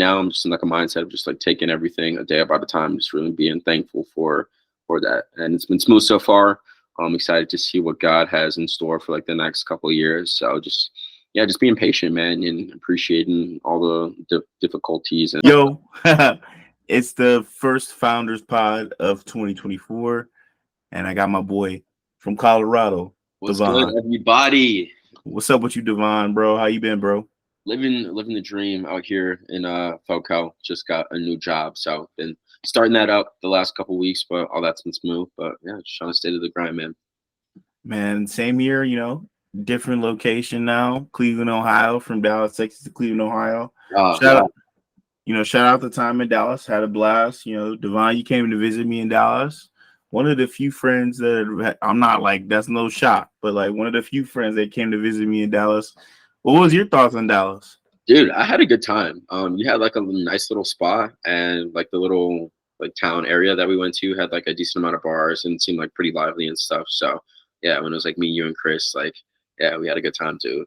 now I'm just in like a mindset of just like taking everything a day at a time, just really being thankful for that. And it's been smooth so far. I'm excited to see what God has in store for like the next couple of years. So just yeah, just being patient, man, and appreciating all the difficulties. And Yo, it's the first Founders Pod of 2024, and I got my boy from Colorado, what's good, Davon. everybody? What's up with you, Davon, bro? How you been, bro? Living the dream out here in Foco. Just got a new job, so been starting that up the last couple weeks, but all that's been smooth. But yeah, just trying to stay to the grind, man. Man, same year, different location now, Cleveland, Ohio, from Dallas, Texas to Cleveland, Ohio. Shout Yeah. out, shout out the time in Dallas. Had a blast. Devon, you came to visit me in Dallas. One of the few friends that I'm not like that's no shot, but like one of the few friends that came to visit me in Dallas. What was your thoughts on Dallas? Dude, I had a good time. You had like a nice little spot, and like the little like town area that we went to had like a decent amount of bars and seemed like pretty lively and stuff. So yeah, when it was like me, you, and Chris, like yeah, we had a good time too.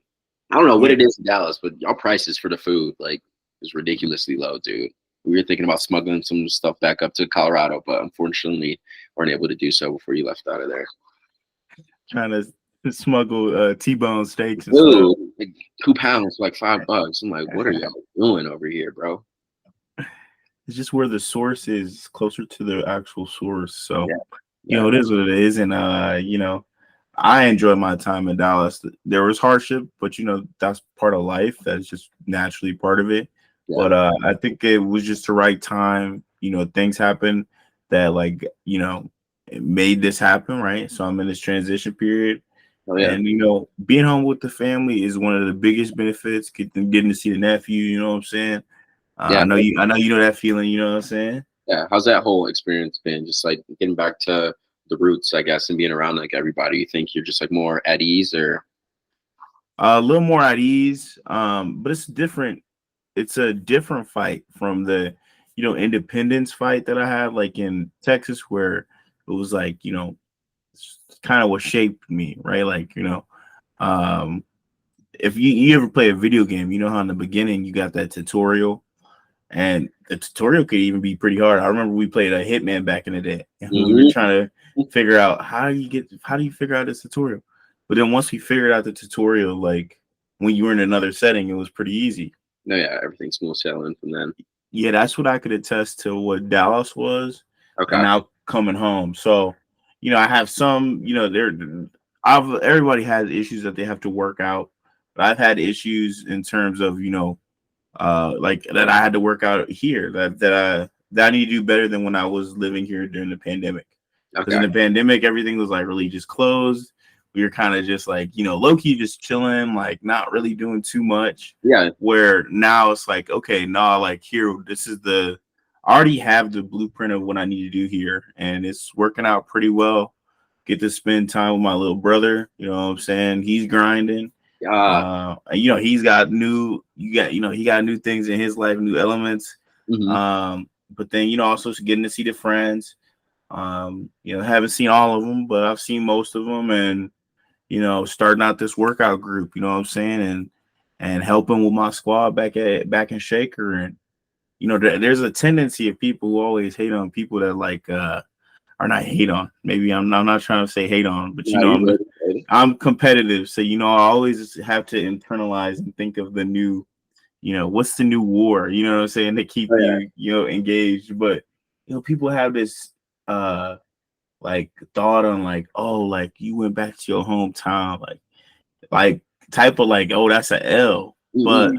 I don't know what Yeah, it is in Dallas, but y'all prices for the food like is ridiculously low, dude. We were thinking about smuggling some stuff back up to Colorado, but unfortunately weren't able to do so before you left out of there. trying to smuggle T-bone steaks and stuff. Dude, like 2 pounds for like $5. I'm like, what are y'all doing over here, bro? It's just where the source is closer to the actual source. So, Yeah. Yeah. it is what it is. And I enjoyed my time in Dallas. There was hardship, but that's part of life. That's just naturally part of it. Yeah. But I think it was just the right time. Things happen that it made this happen, right? So I'm in this transition period. Oh yeah. And being home with the family is one of the biggest benefits. Getting to see the nephew, you know what I'm saying? Yeah. I know you know that feeling. You know what I'm saying? Yeah. How's that whole experience been? Just like getting back to the roots, I guess, and being around like everybody. You think you're just like more at ease, or A little more at ease, but it's different. It's a different fight from the independence fight that I had like in Texas, where it was like kind of what shaped me, right? Like um, if you ever play a video game, you know how in the beginning you got that tutorial. And the tutorial could even be pretty hard. I remember we played a Hitman back in the day, and we were Mhm. trying to figure out how do you figure out this tutorial. But then once we figured out the tutorial, like when you were in another setting, it was pretty easy. No, yeah, everything's smooth sailing from then. Yeah, that's what I could attest to what Dallas was, and Okay. now coming home. So, I have some, I've everybody has issues that they have to work out, but I've had issues in terms of like that I had to work out here that I need to do better than when I was living here during the pandemic. Because in Okay. the pandemic, everything was like really just closed. We were kind of just like, low key just chilling, like not really doing too much. Yeah. Where now it's like, okay, nah, like here, I already have the blueprint of what I need to do here, and it's working out pretty well. Get to spend time with my little brother, you know what I'm saying? He's grinding. Yeah. He's got he got new things in his life, new elements. Hmm. But then also getting to see the friends. Haven't seen all of them, but I've seen most of them, and starting out this workout group, you know what I'm saying, and helping with my squad back in Shaker, and there's a tendency of people who always hate on people that like or not hate on. Maybe I'm not trying to say hate on, but Yeah, you good. I'm competitive, so I always have to internalize and think of the new, what's the new war, you know what I'm saying, to keep Oh yeah. you, engaged. But people have this like thought on like, oh, like you went back to your hometown, like type of like, oh, that's a L. But Hmm.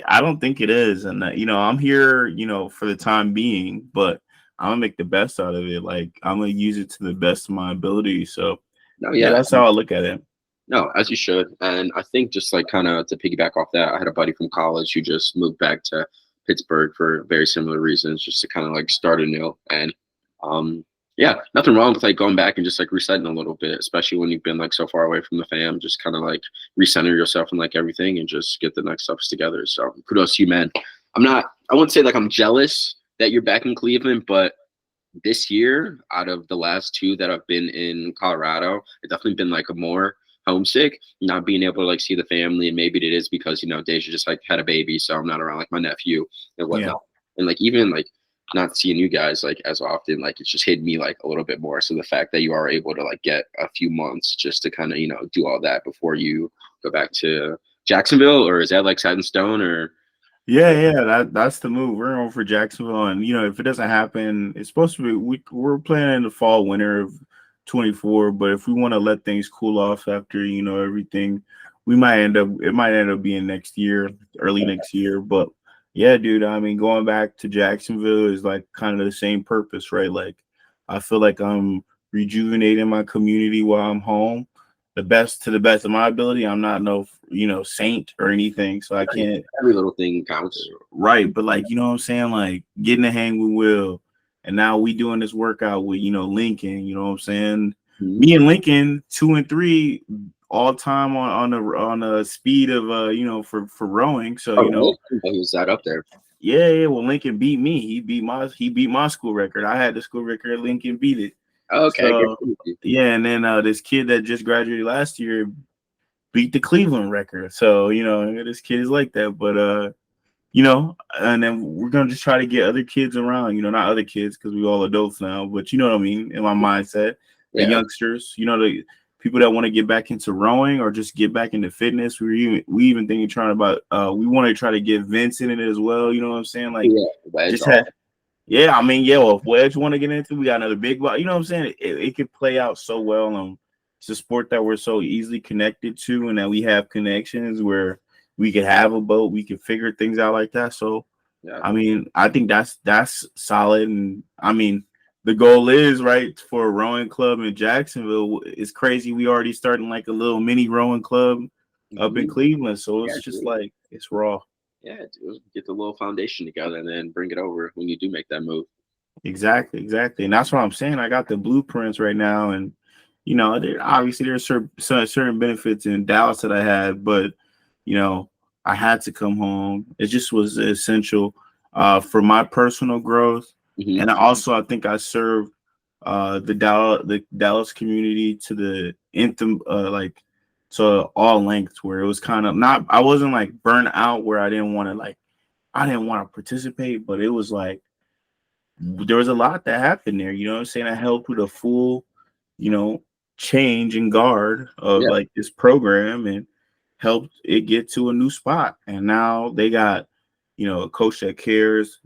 I don't think it is. And I'm here, for the time being, but I'm gonna make the best out of it. Like I'm gonna use it to the best of my ability. So No, yeah, yeah. that's how I look at it. No, as you should. And I think just like kind of to piggyback off that, I had a buddy from college who just moved back to Pittsburgh for very similar reasons, just to kind of like start anew. And um, yeah, nothing wrong with like going back and just like resetting a little bit, especially when you've been like so far away from the fam. Just kind of like recenter yourself and like everything and just get the next steps together. So kudos to you, man. I wouldn't say like I'm jealous that you're back in Cleveland, but this year, out of the last two that I've been in Colorado, it's definitely been like a more homesick, not being able to like see the family, and maybe it is because Deja just like had a baby, so I'm not around like my nephew and Yeah. whatnot, and like even like not seeing you guys like as often, like it's just hit me like a little bit more. So the fact that you are able to like get a few months just to kind of do all that before you go back to Jacksonville, or is that like set in stone, or? Yeah. That's the move. We're going for Jacksonville, and if it doesn't happen, it's supposed to be. We're planning the fall winter of 24. But if we want to let things cool off after everything, we might end up. It might end up being next year, early next year. But yeah, dude. I mean, going back to Jacksonville is like kind of the same purpose, right? Like, I feel like I'm rejuvenating my community while I'm home. To the best of my ability. I'm not no saint or anything, so I can't. Every little thing counts. Right, but like what I'm saying, like getting to hang with Will, and now we doing this workout with Lincoln. You know what I'm saying? Mhm. Me and Lincoln 2 and 3 all time on the speed of for rowing. So Oh, he was that up there. yeah. Well, Lincoln beat me. He beat my school record. I had the school record. Lincoln beat it. Okay, So good. yeah, and then this kid that just graduated last year beat the Cleveland record. So this kid is like that, but and then we're gonna just try to get other kids around, not other kids because we all adults now, but you know what I mean, in my mindset, the Yeah, youngsters, the people that want to get back into rowing or just get back into fitness. We even thinking trying about we want to try to get Vince in it as well, you know what I'm saying? Like yeah, wedge just off. have yeah, I mean, yeah, well, if Wedge want to get into, we got another big one. You know what I'm saying? It could play out so well. It's a sport that we're so easily connected to, and that we have connections where we could have a boat, we could figure things out like that. So, Yeah, I mean, I think that's solid. And I mean, the goal is right for a rowing club in Jacksonville. It's crazy. We already starting like a little mini rowing club up in mhm. Cleveland. So Yeah, it's just dude. like it's raw. Yeah, dude. Get the little foundation together and then bring it over when you do make that move. Exactly, and that's what I'm saying. I got the blueprints right now, and obviously there's certain benefits in Dallas that I had, but you know, I had to come home. It just was essential for my personal growth, Hmm. and I think I served the Dallas community to the nth like to all lengths where it was kind of not. I wasn't like burnt out where I didn't want to participate, but it was like there was a lot that happened there. You know what I'm saying? I helped with a full, you know, change and guard of Yeah, like this program and helped it get to a new spot. And now they got, a coach that cares,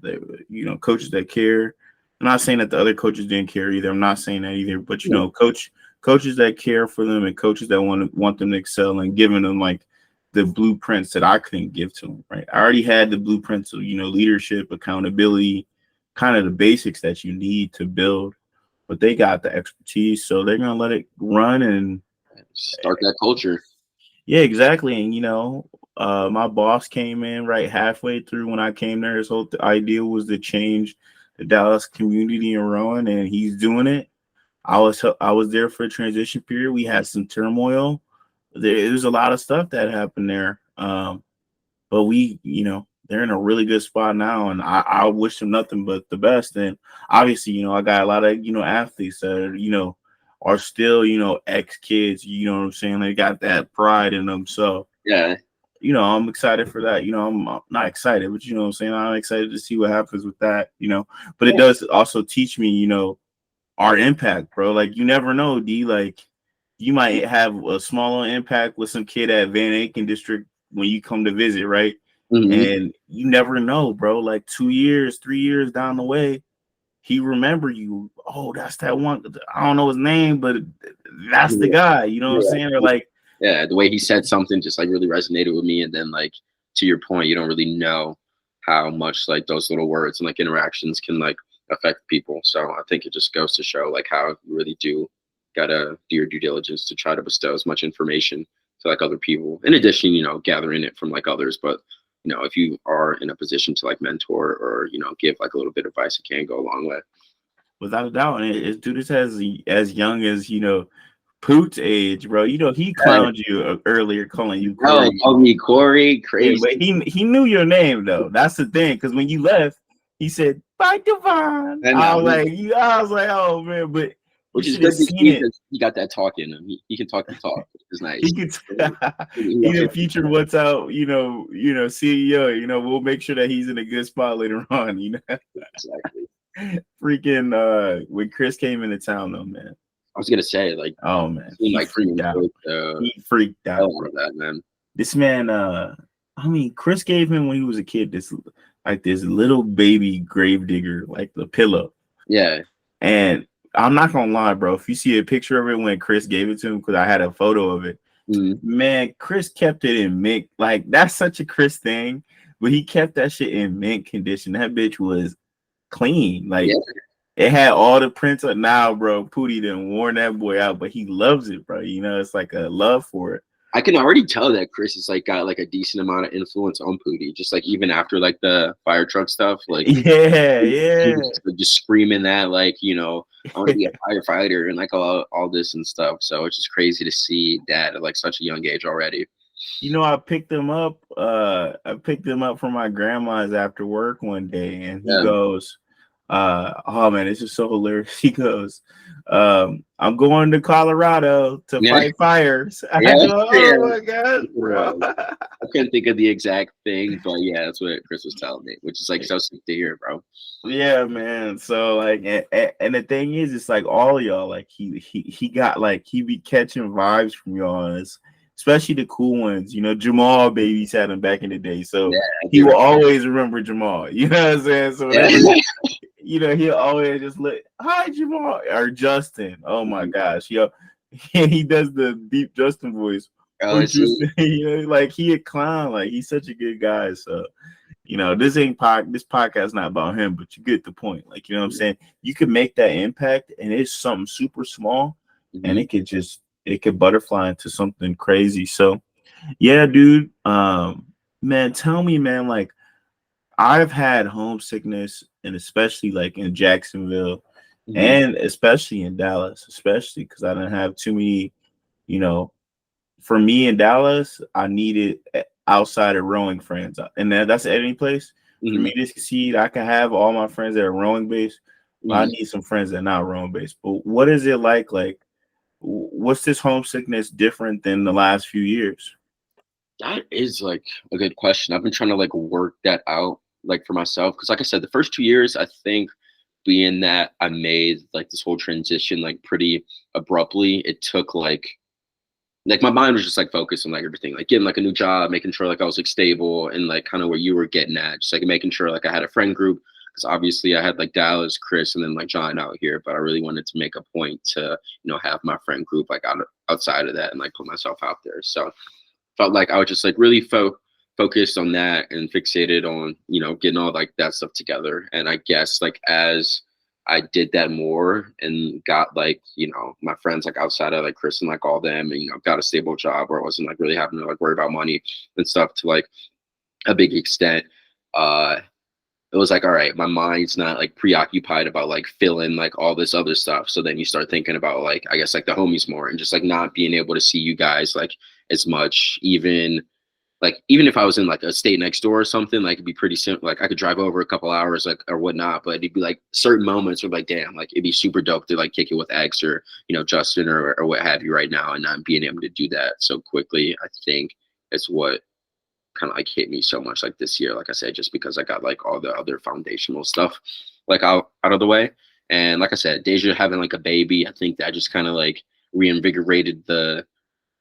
coaches that care. I'm not saying that the other coaches didn't care either. I'm not saying that either, but yeah, coaches that care for them and coaches that want them to excel and giving them like the blueprints that I couldn't give to them. Right. I already had the blueprints of, leadership, accountability, kind of the basics that you need to build, but they got the expertise, so they're gonna let it run. And start that culture. yeah, exactly. And my boss came in right halfway through when I came there. His whole idea was to change the Dallas community and run, and he's doing it. I was there for a transition period. We had some turmoil. There's a lot of stuff that happened there. But they're in a really good spot now, and I wish them nothing but the best. And obviously, I got a lot of athletes that are still ex kids. You know what I'm saying? They got that pride in them. So Yeah, I'm excited for that. I'm not excited, but you know what I'm saying. I'm excited to see what happens with that. But it yeah, does also teach me, our impact, bro. Like you never know, D. Like you might have a smaller impact with some kid at Van Aken District when you come to visit, right? hmm, And you never know, bro. Like 2 years, 3 years down the way, he remember you. Oh, that's that one. I don't know his name, but that's the yeah, guy. You know what I'm yeah. saying? Or like, Yeah, the way he said something just like really resonated with me. And then like to your point, you don't really know how much like those little words and like interactions can like affect people. So I think it just goes to show like how you really do gotta do your due diligence to try to bestow as much information to like other people. In addition, gathering it from like others. But if you are in a position to like mentor or give like a little bit of advice, it can go a long way. without a doubt, and dude is as young as Poot's age, bro. He Uh, clowned you earlier, calling you oh, Corey. call me Corey, Yeah, crazy. but he knew your name though. That's the thing. Because when you left, he said, "Bye, Davon." I I know. was like, I was like, oh man. But You which is should have good to seen see it. because he got that talk in him. He can talk the talk, which is nice. He could He he knows the what he's future what's out, CEO, we'll make sure that he's in a good spot later on, doing. Exactly. Freaking when Chris came into town though, man. I was gonna say, like, Oh man, seemed he like he freaked out. enjoyed the He freaked hell out, out bro. of that, man. This man, I mean, Chris gave him when he was a kid this little baby gravedigger, like the pillow. Yeah. And I'm not gonna lie, bro. If you see a picture of it when Chris gave it to him, because I had a photo of it, Mhm. man, Chris kept it in mint. Like that's such a Chris thing, but he kept that shit in mint condition. That bitch was clean. Like Yeah. it had all the prints up. Now, bro, Pootie done worn that boy out, but he loves it, bro. It's like a love for it. I can already tell that Chris has like got like a decent amount of influence on Pootie. Just like even after like the fire truck stuff, like Yeah, he yeah. was just screaming that like, I want to be a firefighter and like all this and stuff. So it's just crazy to see that at like such a young age already. I picked him up. I picked him up from my grandma's after work one day, and he Yeah. goes, oh man, it's just so hilarious. He goes, I'm going to Colorado to Yeah. fight fires. I Yeah. go, Yeah. oh my god, bro. I couldn't think of the exact thing, but yeah, that's what Chris was telling me, which is like so sick to hear, bro. Yeah, man. So like, and the thing is, it's like all of y'all, like he got like he be catching vibes from y'all, and especially the cool ones. Jamal babysat him back in the day, so Yeah, I he do. will always remember Jamal. You know what I'm saying? So Yeah. whenever he'll always just look, hi Jamal or Justin. Oh my gosh, he does the deep Justin voice. Oh, Or I see. Justin, like he a clown, like he's such a good guy. So this this podcast not about him, but you get the point. Like, what I'm saying? You could make that impact and it's something super small and Mm-hmm. it could butterfly into something crazy. So yeah, dude. Man, tell me, man, like I've had homesickness and especially like in Jacksonville Mm-hmm. and especially in Dallas, especially because I didn't have too many, you know, for me in Dallas, I needed outside of rowing friends, and that's any place for Mm-hmm. me to succeed. I can have all my friends that are rowing based, but I Mm-hmm. need some friends that are not rowing based. But what is it like? Like, what's this homesickness different than the last few years? That is like a good question. I've been trying to like work that out like for myself because like I said, the first 2 years I think being that I made like this whole transition like pretty abruptly, it took like my mind was just like focused on like everything, like getting like a new job, making sure like I was like stable and like kind of where you were getting at, just like making sure like I had a friend group because obviously I had like Dallas, Chris, and then like John out here, but I really wanted to make a point to have my friend group like outside of that and like put myself out there. So felt like I was just like really focused on that and fixated on getting all like that stuff together. And I guess like as I did that more and got like my friends like outside of like Chris and like all them and got a stable job where I wasn't like really having to like worry about money and stuff to like a big extent. uh it was like, all right, my mind's not like preoccupied about like filling like all this other stuff. So then you start thinking about like, I guess like the homies more and just like not being able to see you guys like as much, even if I was in like a state next door or something, like it'd be pretty simple. Like I could drive over a couple hours, like or whatnot. But it'd be like certain moments where like, damn, like it'd be super dope to like kick it with X or Justin or what have you right now, and not being able to do that so quickly. I think is what kind of like hit me so much like this year. Like I said, just because I got like all the other foundational stuff like out of the way, and like I said, Deja having like a baby, I think that just kind of like reinvigorated the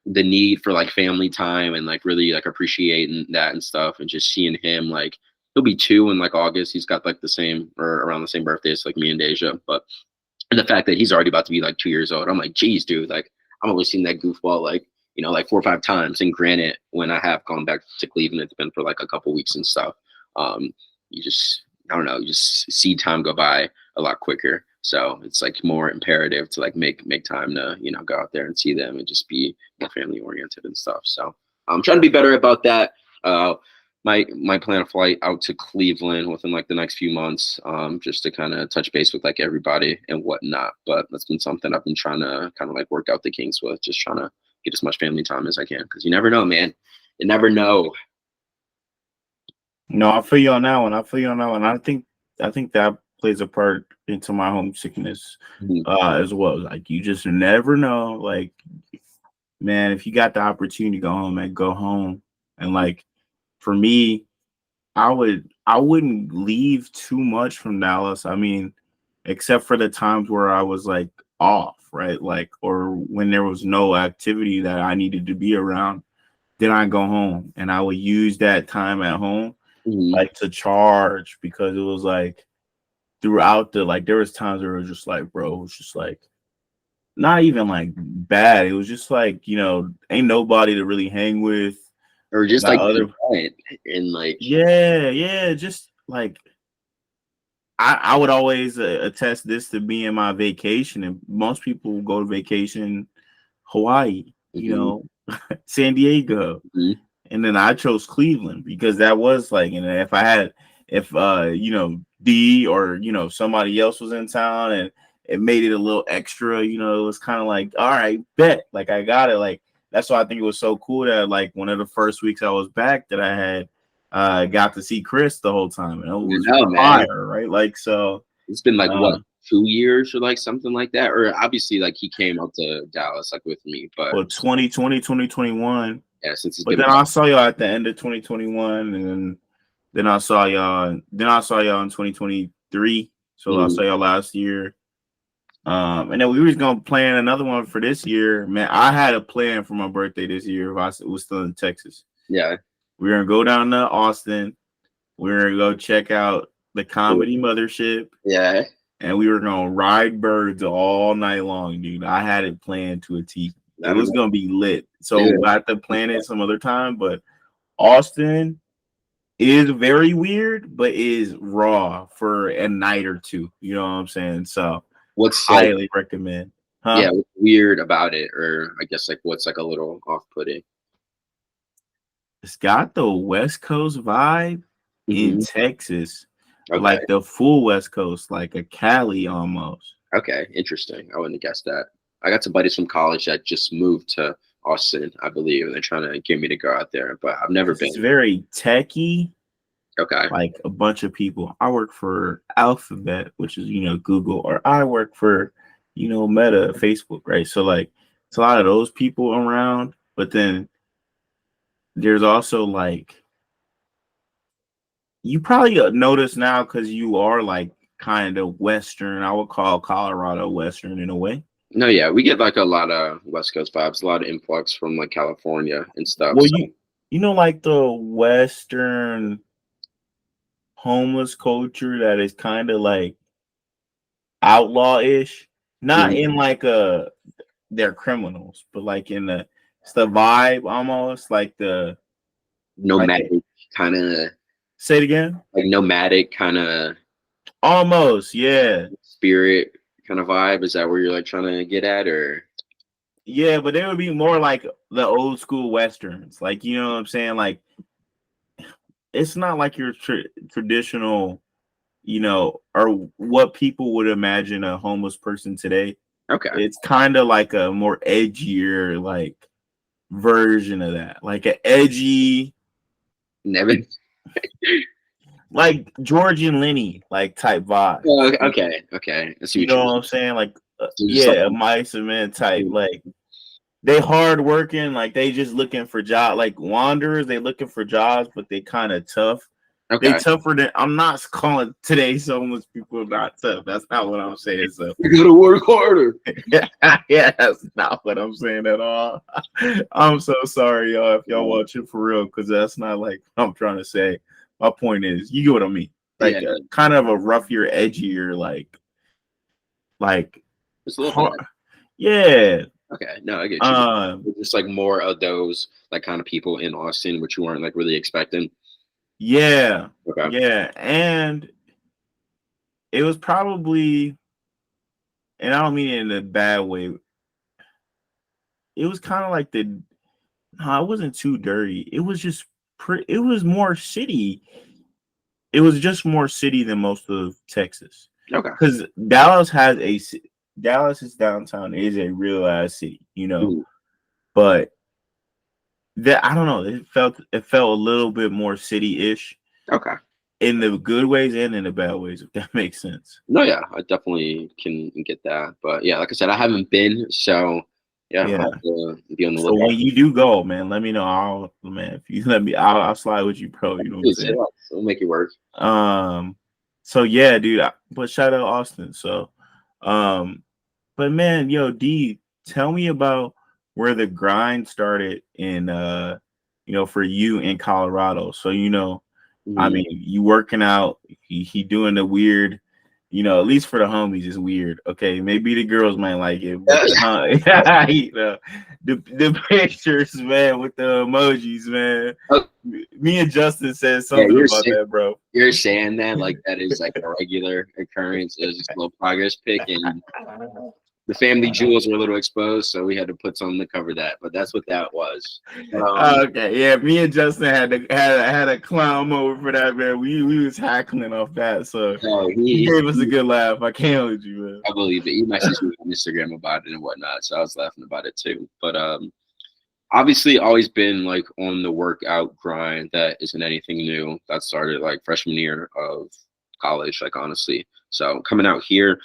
need for like family time and like really like appreciating that and stuff and just seeing him like he'll be 2 in like August. He's got like the same or around the same birthday as like me and Deja. But and the fact that he's already about to be like 2 years old, I'm like, geez, dude, like I'm always seeing that goofball like like 4 or 5 times. And granted, when I have gone back to Cleveland, it's been for like a couple weeks and stuff. You just I don't know, you just see time go by a lot quicker. So it's like more imperative to like make time to go out there and see them and just be more family oriented and stuff. So I'm trying to be better about that. Uh, my plan a flight out to Cleveland within like the next few months, just to kind of touch base with like everybody and whatnot. But that's been something I've been trying to kind of like work out the kinks with, just trying to get as much family time as I can because you never know, man. You never know. No, I feel you on that one. I feel you on that one. I think that plays a part into my homesickness Mhm. as well. Like you just never know. Like, man, if you got the opportunity to go home, man, go home. And like for me, I wouldn't leave too much from Dallas. I mean, except for the times where I was like off, right? Like or when there was no activity that I needed to be around, then I go home and I would use that time at home Mhm. like to charge because it was like throughout the like there was times where it was just like, bro, it was just like not even like bad. It was just like, ain't nobody to really hang with. Or I just got like other the event and like yeah, just like I would always attest this to being my vacation, and most people go to vacation Hawaii, mhm, San Diego, mhm. and then I chose Cleveland because that was like, if I had, if D or somebody else was in town and it made it a little extra, it was kind of like, all right, bet, like I got it, like that's why I think it was so cool that like one of the first weeks I was back that I had got to see Chris the whole time, and it You was know, man. fire, right? Like so, It's been like what, uh, 2 years or like something like that? Or obviously like he came out to Dallas like with me, but well, 2020, 2021. yeah, since he's But been then back. I saw y'all at the end of 2021, and then I saw y'all. Then I saw y'all in 2023. So I Mhm. saw y'all last year. And then we was gonna plan another one for this year. Man, I had a plan for my birthday this year. If I was still in Texas, Yeah. we were gonna go down to Austin. We were gonna go check out the comedy mothership, Yeah. and we were gonna ride birds all night long, dude. I had it planned to a T. It That'd was gonna be lit. So do we'll have to plan it some other time. But Austin is very weird, but is raw for a night or two. You know what I'm saying? So What's like, highly recommend. yeah, Huh? what's weird about it, or I guess like what's like a little off-putting? It's got the West Coast vibe in Hmm. Texas, but Okay. like the full West Coast, like a Cali almost. Okay. Interesting. I wouldn't have guessed that. I got some buddies from college that just moved to Austin, I believe, and they're trying to get me to go out there, but I've never Because it's been. very techy, Okay. like a bunch of people. I work for Alphabet, which is, Google, or I work for, Meta, Facebook, right? So like it's a lot of those people around, but then there's also like you probably notice now because you are like kind of Western. I would call Colorado Western in a way. No, yeah, we get like a lot of West Coast vibes, a lot of influx from like California and stuff. Well, So, you know like the Western homeless culture that is kind of like outlaw-ish, not mhm, in like they're criminals, but like in the it's the vibe almost like the like nomadic kind of, say it again. like nomadic kind of Almost, yeah. spirit kind of vibe. Is that where you're like trying to get at, or Yeah, but they would be more like the old school westerns. Like, you know what I'm saying? Like it's not like your traditional, or what people would imagine a homeless person today. okay? It's kind of like a more edgier, like version of that, like an edgy, Never. like Georgian Lenny, like type vibes. Oh, okay, okay. I see You what know you're what saying. I'm saying? Like, So just like, yeah, a mice and men type. Like, they hard working, like they just looking for job, like wanderers. They looking for jobs, but they kind of tough. They okay, tougher than I'm not calling today's homeless people not tough. That's not what I'm saying. So you gotta work harder. yeah, that's not what I'm saying at all. I'm so sorry, y'all, if y'all Uh, watching for real, because that's not like what I'm trying to say. My point is, you get what I mean. yeah, Like kind of a roughier, edgier, like just a little bit. hard. Yeah. Okay, no, I get you. Um. Just like more of those like kind of people in Austin, which you weren't like really expecting. Yeah. Okay. Yeah. And it was probably, and I don't mean it in a bad way. It was kind of like no, it wasn't too dirty. It was just it was more city. It was just more city than most of Texas. Okay. Because Dallas's downtown is a real ass city. Mhm. But that I don't know. It felt a little bit more city ish. Okay. in the good ways and in the bad ways, if that makes sense. No, yeah, I definitely can get that. But yeah, like I said, I haven't been, so yeah, I'll Yeah. have to be on the So lookout. when you do go, man, let me know. Man, if you let me, I'll slide with you, bro. You know what I'm Dude, say saying? less. We'll make it work. Um, so yeah, dude. But shout out Austin. So, um, but man, yo, D, tell me about where the grind started in for you in Colorado. So I Mhm. mean, you working out, he doing the weird, at least for the homies, it's weird. Okay, maybe the girls might like it, but the pictures, man, with the emojis, man. Oh, Me and Justin said yeah, something about that, bro. you're saying that like that is like a regular occurrence. It was just a little progress pic, and the family jewels were a little exposed, so we had to put something to cover that. But that's what that was. But, Okay, yeah, me and Justin had a clown moment for that, man. We was hackling off that, so no, he gave us a good laugh. I can't hold you, man. I believe it. He messaged me on Instagram about it and whatnot, so I was laughing about it too. But obviously, always been like on the workout grind. That isn't anything new. That started like freshman year of college, like honestly. So coming out here,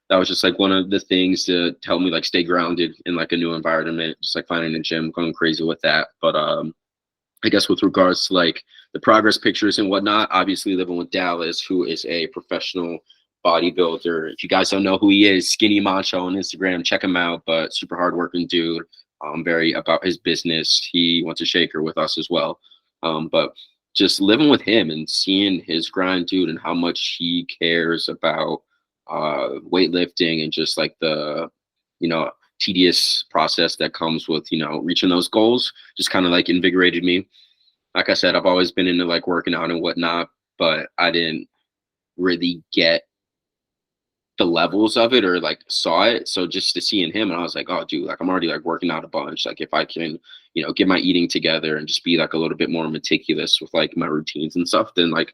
that was just like one of the things to help me like stay grounded in like a new environment, just like finding a gym, going crazy with that. But I guess with regards to like the progress pictures and whatnot, obviously living with Dallas, who is a professional bodybuilder. If you guys don't know who he is, Skinny Macho on Instagram, check him out. But super hardworking dude. Very about his business. He went to Shaker with us as well. But just living with him and seeing his grind, dude, and how much he cares about weightlifting and just like the, you know, tedious process that comes with, reaching those goals just kind of like invigorated me. Like I said, I've always been into like working out and whatnot, but I didn't really get the levels of it or like saw it. So just to see in him, and I was like, oh, dude, like I'm already like working out a bunch. Like if I can, get my eating together and just be like a little bit more meticulous with like my routines and stuff, then like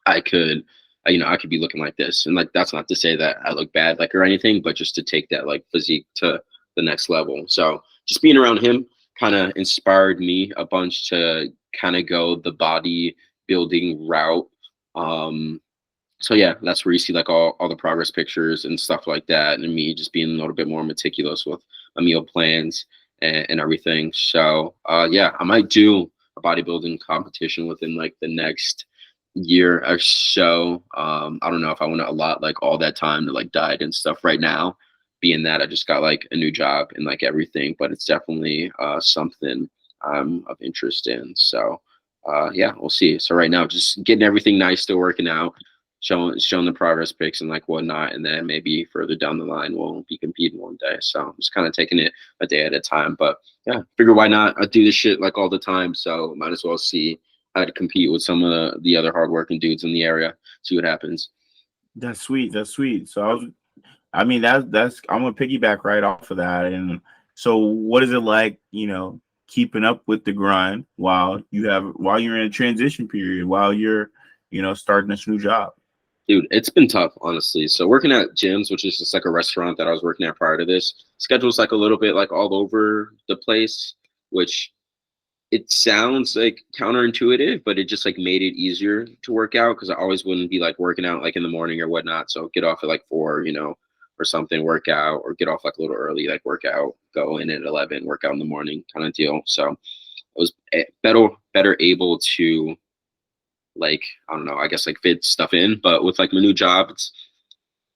I could, I could be looking like this. And like that's not to say that I look bad, like or anything, but just to take that like physique to the next level. So just being around him kind of inspired me a bunch to kind of go the body building route. Um, so yeah, that's where you see like all the progress pictures and stuff like that, and me just being a little bit more meticulous with my meal plans and everything. So yeah, I might do a bodybuilding competition within like the next year or so. I don't know if I want to allot like all that time to like diet and stuff right now, being that I just got like a new job and like everything, but it's definitely something I'm of interest in. So yeah, we'll see. So right now, just getting everything nice, still working out, showing the progress pics and like whatnot, and then maybe further down the line we'll be competing one day. So I'm just kind of taking it a day at a time. But yeah, figure why not? I do this shit like all the time, so might as well see how to compete with some of the other hardworking dudes in the area. See what happens. That's sweet. That's sweet. So I mean, that's I'm gonna piggyback right off of that. And so, what is it like, keeping up with the grind while you're in a transition period, while you're, starting this new job? Dude, it's been tough, honestly. So working at Jim's, which is just like a restaurant that I was working at prior to this, schedule's like a little bit like all over the place, which it sounds like counterintuitive, but it just like made it easier to work out because I always wouldn't be like working out like in the morning or whatnot. So get off at like 4, or something, work out, or get off like a little early, like work out, go in at 11, work out in the morning kind of deal. So I was better able to like, I don't know, I guess like fit stuff in. But with like my new job, it's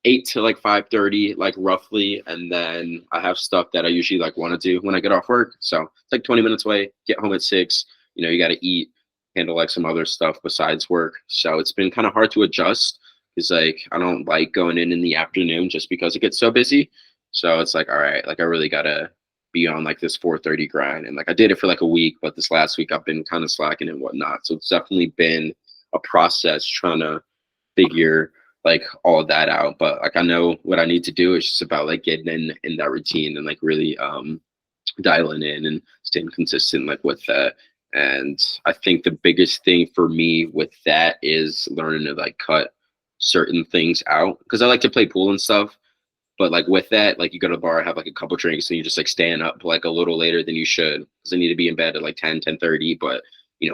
8 to like 5:30, like roughly, and then I have stuff that I usually like want to do when I get off work. So it's like 20 minutes away. Get home at 6. You got to eat, handle like some other stuff besides work. So it's been kind of hard to adjust because like I don't like going in the afternoon just because it gets so busy. So it's like, all right, like I really gotta be on like this 4:30 grind, and like I did it for like a week, but this last week I've been kind of slacking and whatnot. So it's definitely been a process trying to figure like all of that out. But like I know what I need to do. It's just about like getting in that routine and like really dialing in and staying consistent like with that. And I think the biggest thing for me with that is learning to like cut certain things out because I like to play pool and stuff. But like with that, like you go to the bar, have like a couple drinks, and you just like staying up like a little later than you should because I need to be in bed at like 10, 10:30. But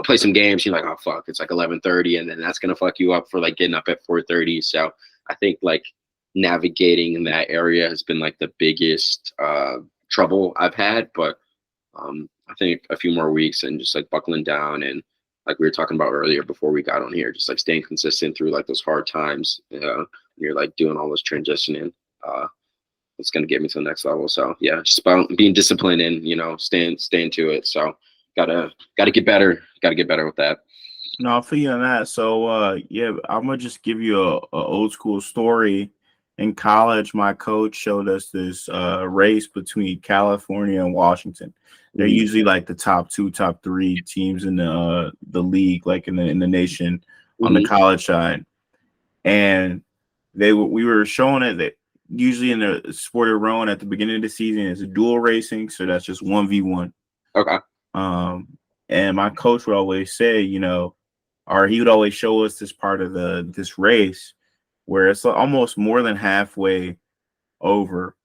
play some games. You're like, oh fuck, it's like 11:30, and then that's gonna fuck you up for like getting up at 4:30. So I think like navigating in that area has been like the biggest trouble I've had. But I think a few more weeks and just like buckling down and like we were talking about earlier before we got on here, just like staying consistent through like those hard times. You're like doing all this transitioning. Uh, it's gonna get me to the next level. So yeah, just about being disciplined and staying to it. So gotta get better. Gotta get better with that. No, I feel you on that. So yeah, I'm gonna just give you a old school story. In college, my coach showed us this race between California and Washington. They're Mm-hmm. usually like the top two, top three teams in the league, like in the nation on the Mm-hmm. college side. And we were showing it that usually in the sport of rowing at the beginning of the season is a dual racing, so that's just 1v1. Okay. And my coach would always say, or he would always show us this part of this race where it's almost more than halfway over,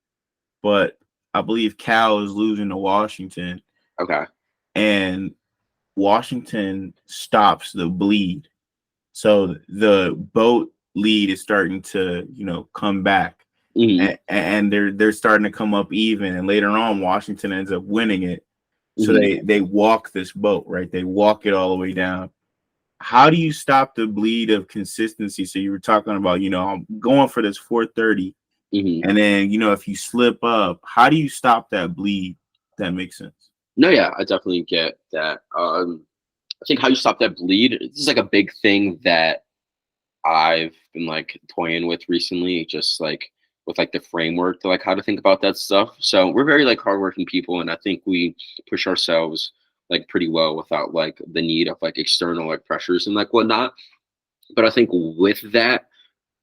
but I believe Cal is losing to Washington, Okay. and Washington stops the bleed. So the boat lead is starting to, come back, Mm-hmm. and they're starting to come up even. And later on, Washington ends up winning it. So Mm-hmm. they walk this boat, right? They walk it all the way down. How do you stop the bleed of consistency? So you were talking about, I'm going for this 4:30, Mm-hmm. and then if you slip up, how do you stop that bleed? That makes sense. No, yeah, I definitely get that. I think how you stop that bleed. This is like a big thing that I've been like toying with recently, just like with like the framework to like how to think about that stuff. So we're very like hardworking people, and I think we push ourselves like pretty well without like the need of like external like pressures and like whatnot. But I think with that,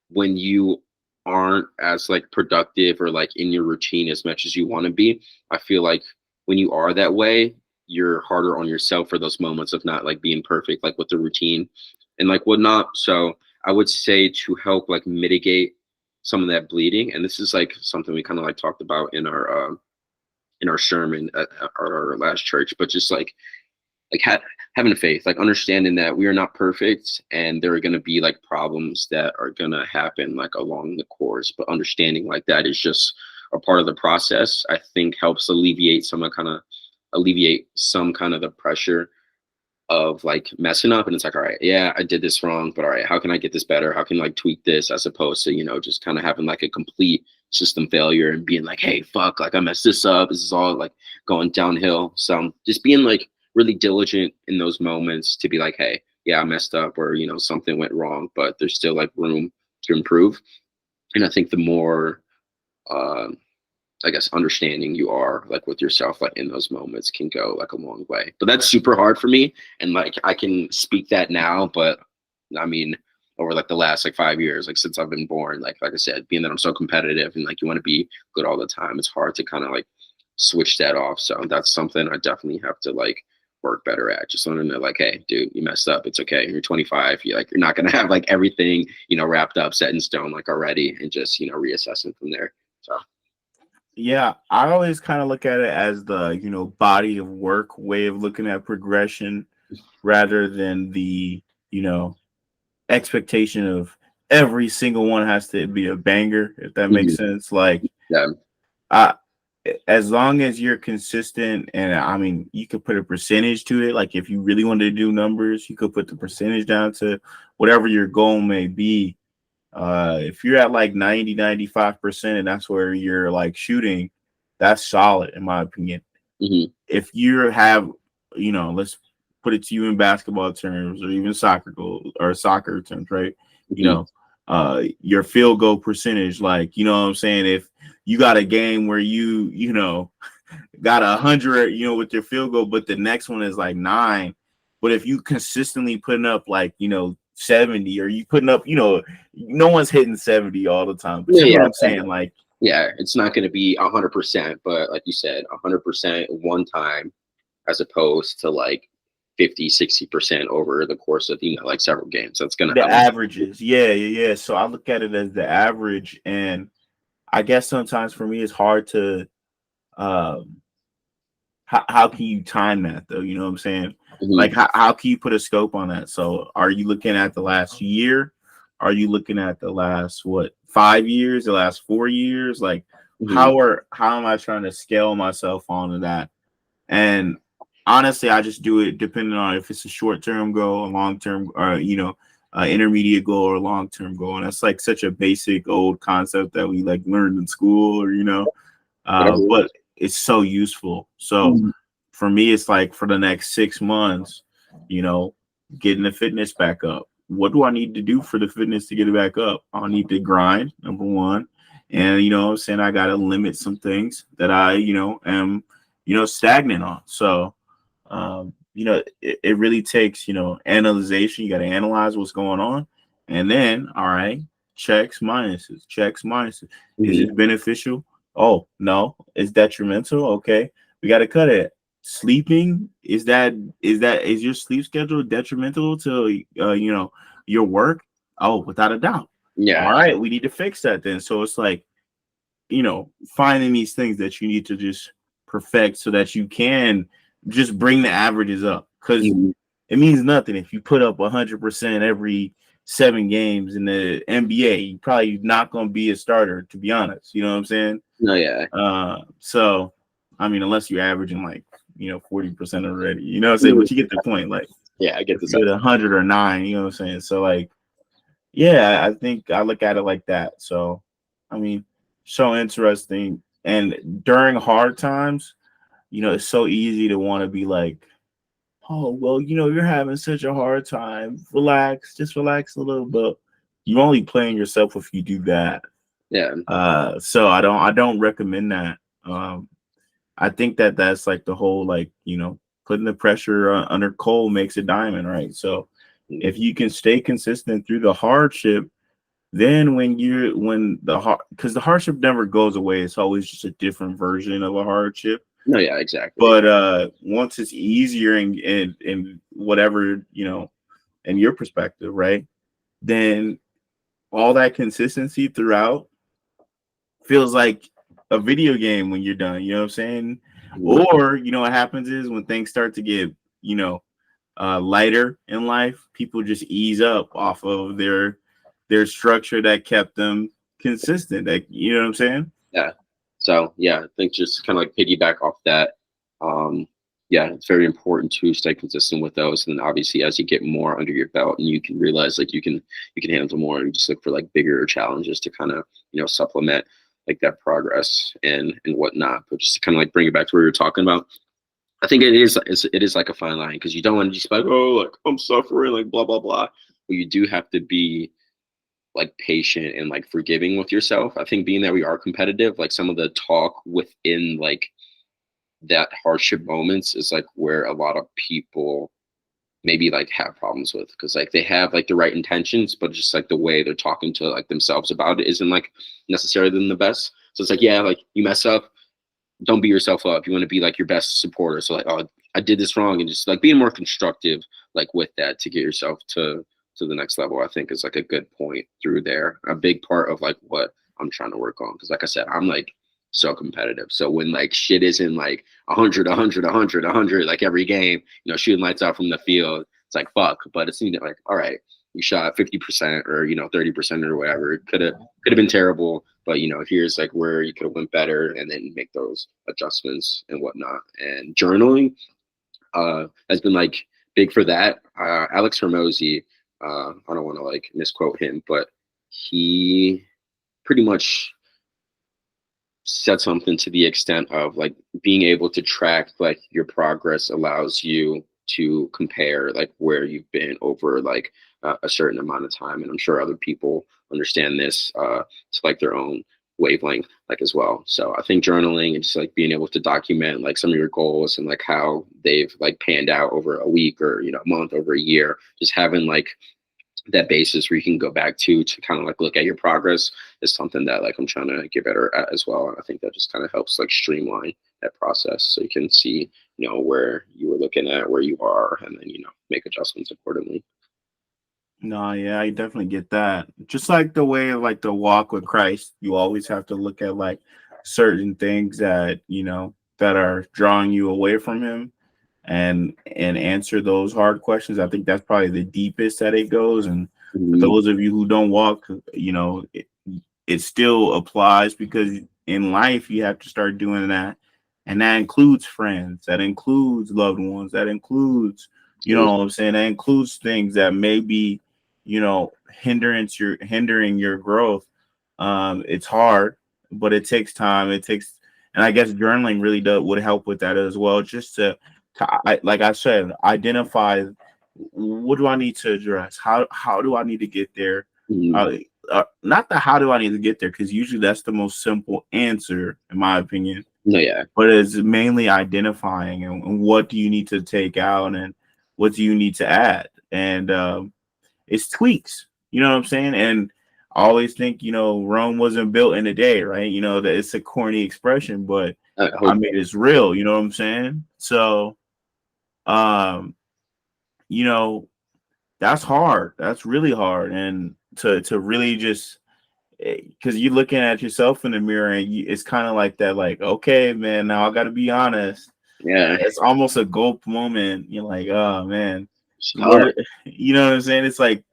when you aren't as like productive or like in your routine as much as you want to be, I feel like when you are that way, you're harder on yourself for those moments of not like being perfect, like with the routine and like whatnot. So I would say to help like mitigate some of that bleeding, and this is like something we kind of like talked about in our sermon at our last church, but just like having faith, like understanding that we are not perfect and there are going to be like problems that are going to happen like along the course, but understanding like that is just a part of the process. I think helps alleviate some kind of the pressure of like messing up, and it's like, all right, yeah, I did this wrong, but all right, how can I get this better? How can I like tweak this, as opposed to just kind of having like a complete system failure and being like, hey, fuck, like I messed this up, this is all like going downhill. So just being like really diligent in those moments to be like, hey, yeah, I messed up, or something went wrong, but there's still like room to improve. And I think the more uh, I guess understanding you are like with yourself like in those moments can go like a long way. But that's super hard for me, and like I can speak that now, but I mean over like the last like 5 years, like since I've been born, like I said, being that I'm so competitive and like you want to be good all the time, it's hard to kind of like switch that off. So that's something I definitely have to like work better at. Just letting them know like, hey, dude, you messed up. It's okay. You're 25. You're not gonna have like everything wrapped up, set in stone like already, and just reassessing from there. So. Yeah, I always kind of look at it as the, body of work way of looking at progression rather than the, you know, expectation of every single one has to be a banger, if that makes Mhm. sense. Like, Yeah. I, as long as you're consistent, and I mean, you could put a percentage to it. Like, if you really wanted to do numbers, you could put the percentage down to whatever your goal may be. If you're at like 90, 95%, and that's where you're like shooting, that's solid in my opinion. Hmm. If you have, let's put it to you in basketball terms or even soccer goal or soccer terms, right? You Hmm. know, your field goal percentage, like, what I'm saying? If you got a game where got 100, with your field goal, but the next one is like 9. But if you consistently putting up like, 70, or you putting up, no one's hitting 70 all the time. But Yeah, you know what yeah, I'm saying? Like, yeah. It's not going to be 100%, but like you said, 100% one time, as opposed to like 50, 60% over the course of like several games. That's going to the have. averages. Yeah, yeah, yeah. So I look at it as the average. And I guess sometimes for me it's hard to how can you time that though? You know what I'm saying? Mhm. Like how can you put a scope on that? So are you looking at the last year? Are you looking at the last what 5 years, the last 4 years? Like Mhm. how am I trying to scale myself onto that? And honestly, I just do it depending on if it's a short term goal, a long term, or intermediate goal or long term goal. And that's like such a basic old concept that we like learned in school, or Whatever it but is. it's so useful. So Mhm. for me, it's like for the next 6 months, you know, getting the fitness back up. What do I need to do for the fitness to get it back up? I need to grind, number one. And I'm saying I gotta limit some things that I, am, stagnant on. So it really takes, analyzation. You gotta analyze what's going on. And then, all right, checks, minuses. Is Mhm. it beneficial? Oh, no. It's detrimental. Okay. We gotta cut it. Sleeping, is your sleep schedule detrimental to your work? Oh, without a doubt. All Yeah. right, we need to fix that then. So it's like, finding these things that you need to just perfect so that you can just bring the averages up, because Mhm. it means nothing if you put up 100% every 7 games in the NBA. You probably not going to be a starter, to be honest. You know what I'm saying? No, yeah. So I mean, unless you're averaging like 40% already, you know what I'm saying? Mhm. But you get the point. Like Yeah, I get if this. you're at 100 or 9, you know what I'm saying? So like, yeah, I think I look at it like that. So I mean, so interesting. And during hard times, it's so easy to want to be like, oh, well, you're having such a hard time. Relax, just relax a little bit. You're only playing yourself if you do that. Yeah. So I don't recommend that. I think that that's like the whole, like, putting the pressure under coal makes a diamond, right? So if Mhm. you can stay consistent through the hardship, then when the hard, because the hardship never goes away, it's always just a different version of a hardship. No, yeah, exactly. But once it's easier and whatever, in your perspective, right? Then all that consistency throughout feels like a video game when you're done. You know what I'm saying? Mhm. Or what happens is when things start to get lighter in life, people just ease up off of their structure that kept them consistent. That you know what I'm saying? Yeah. So yeah, I think just kind of like piggyback off that. Um, yeah, it's very important to stay consistent with those. And then obviously as you get more under your belt and you can realize like you can handle more, you just look for like bigger challenges to kind of, supplement like that progress and whatnot. But just to kind of like bring it back to what we were talking about. I think it is like a fine line because you don't want to just be like, oh, like I'm suffering, like blah blah blah. But you do have to be like patient and like forgiving with yourself. I think being that we are competitive, like some of the talk within like that hardship moments is like where a lot of people maybe like have problems with because like they have like the right intentions, but just like the way they're talking to like themselves about it isn't like necessarily the best. So it's like, yeah, like you mess up, don't beat yourself up. You want to be like your best supporter. So like, oh, I did this wrong, and just like being more constructive, like with that to get yourself to the next level. I think is like a good point through there. A big part of like what I'm trying to work on because, like I said, I'm like so competitive. So when like shit isn't like 100, 100, 100, 100, like every game, shooting lights out from the field, it's like fuck. But it's like, all right, you shot 50% or 30% or whatever. It could have been terrible, but here's like where you could have went better, and then make those adjustments and whatnot. And journaling has been like big for that. Alex Hermosi, I don't want to like misquote him, but he pretty much said something to the extent of like being able to track like your progress allows you to compare like where you've been over like a certain amount of time. And I'm sure other people understand this to like their own wavelength like as well. So I think journaling and just like being able to document like some of your goals and like how they've like panned out over a week or a month, over a year, just having like that basis where you can go back to kind of like look at your progress is something that like I'm trying to get better at as well. And I think that just kind of helps like streamline that process so you can see, where you were looking at, where you are, and then, make adjustments accordingly. No, yeah, I definitely get that. Just like the way of like the walk with Christ, you always have to look at like certain things that that are drawing you away from him, and answer those hard questions. I think that's probably the deepest that it goes. And for Mhm. those of you who don't walk, it still applies because in life you have to start doing that, and that includes friends, that includes loved ones, that includes, Seriously. what I'm saying, that includes things that may be, hindering your growth. It's hard, but it takes time. It takes, and I guess journaling really would help with that as well, just to like I said, identify what do I need to address, how do I need to get there. Mhm. uh, Not the how do I need to get there, because usually that's the most simple answer in my opinion, No, yeah. but it's mainly identifying and what do you need to take out and what do you need to add. And it's tweaks, you know what I'm saying? And I always think, Rome wasn't built in a day, right? That it's a corny expression, but I I hope. mean it's real, you know what I'm saying? So um you know that's hard, that's really hard. And to really just, because you're looking at yourself in the mirror and it's kind of like that, like, okay, man, now I got to be honest. Yeah. It's almost a gulp moment. You're like, oh man, It's hard. what, you know what I'm saying? It's like,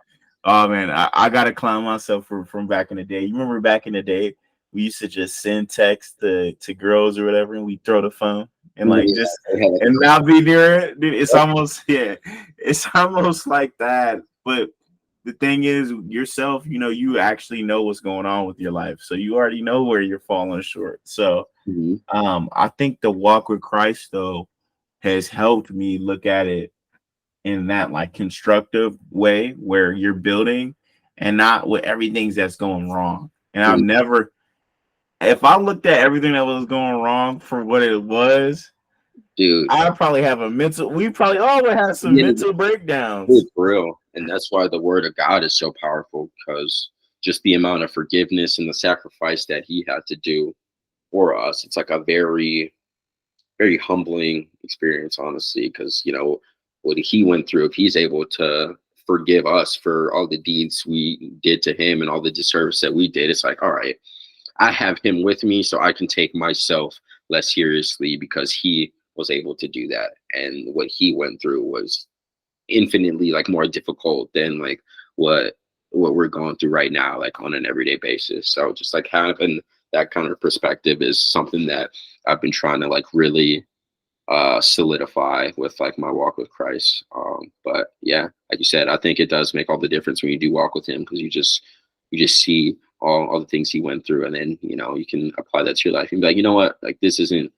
oh man, I gotta clown myself from back in the day. You remember back in the day, we used to just send text to girls or whatever, and we throw the phone and No, like yeah. just They had like a and group. not be near it. Dude, it's almost, yeah, it's almost like that. But the thing is, yourself, you actually know what's going on with your life, so you already know where you're falling short. So Mhm. I think the walk with Christ though has helped me look at it in that like constructive way where you're building and not with everything that's going wrong. And I've Mhm. never, if I looked at everything that was going wrong for what it was, Dude. I probably have a mental, we probably all would have some Yeah. mental Dude, breakdowns. for real. And that's why the word of God is so powerful, because just the amount of forgiveness and the sacrifice that he had to do for us, it's like a very, very humbling experience, honestly, because, what he went through, if he's able to forgive us for all the deeds we did to him and all the disservice that we did, it's like, all right, I have him with me, so I can take myself less seriously because he was able to do that. And what he went through was infinitely like more difficult than like what what we're going through right now, like on an everyday basis. So just like having that kind of perspective is something that I've been trying to like really solidify with like my walk with Christ. But yeah, like you said, I think it does make all the difference when you do walk with him, because you just see all the things he went through, and then you can apply that to your life and be like, you know what, like this isn't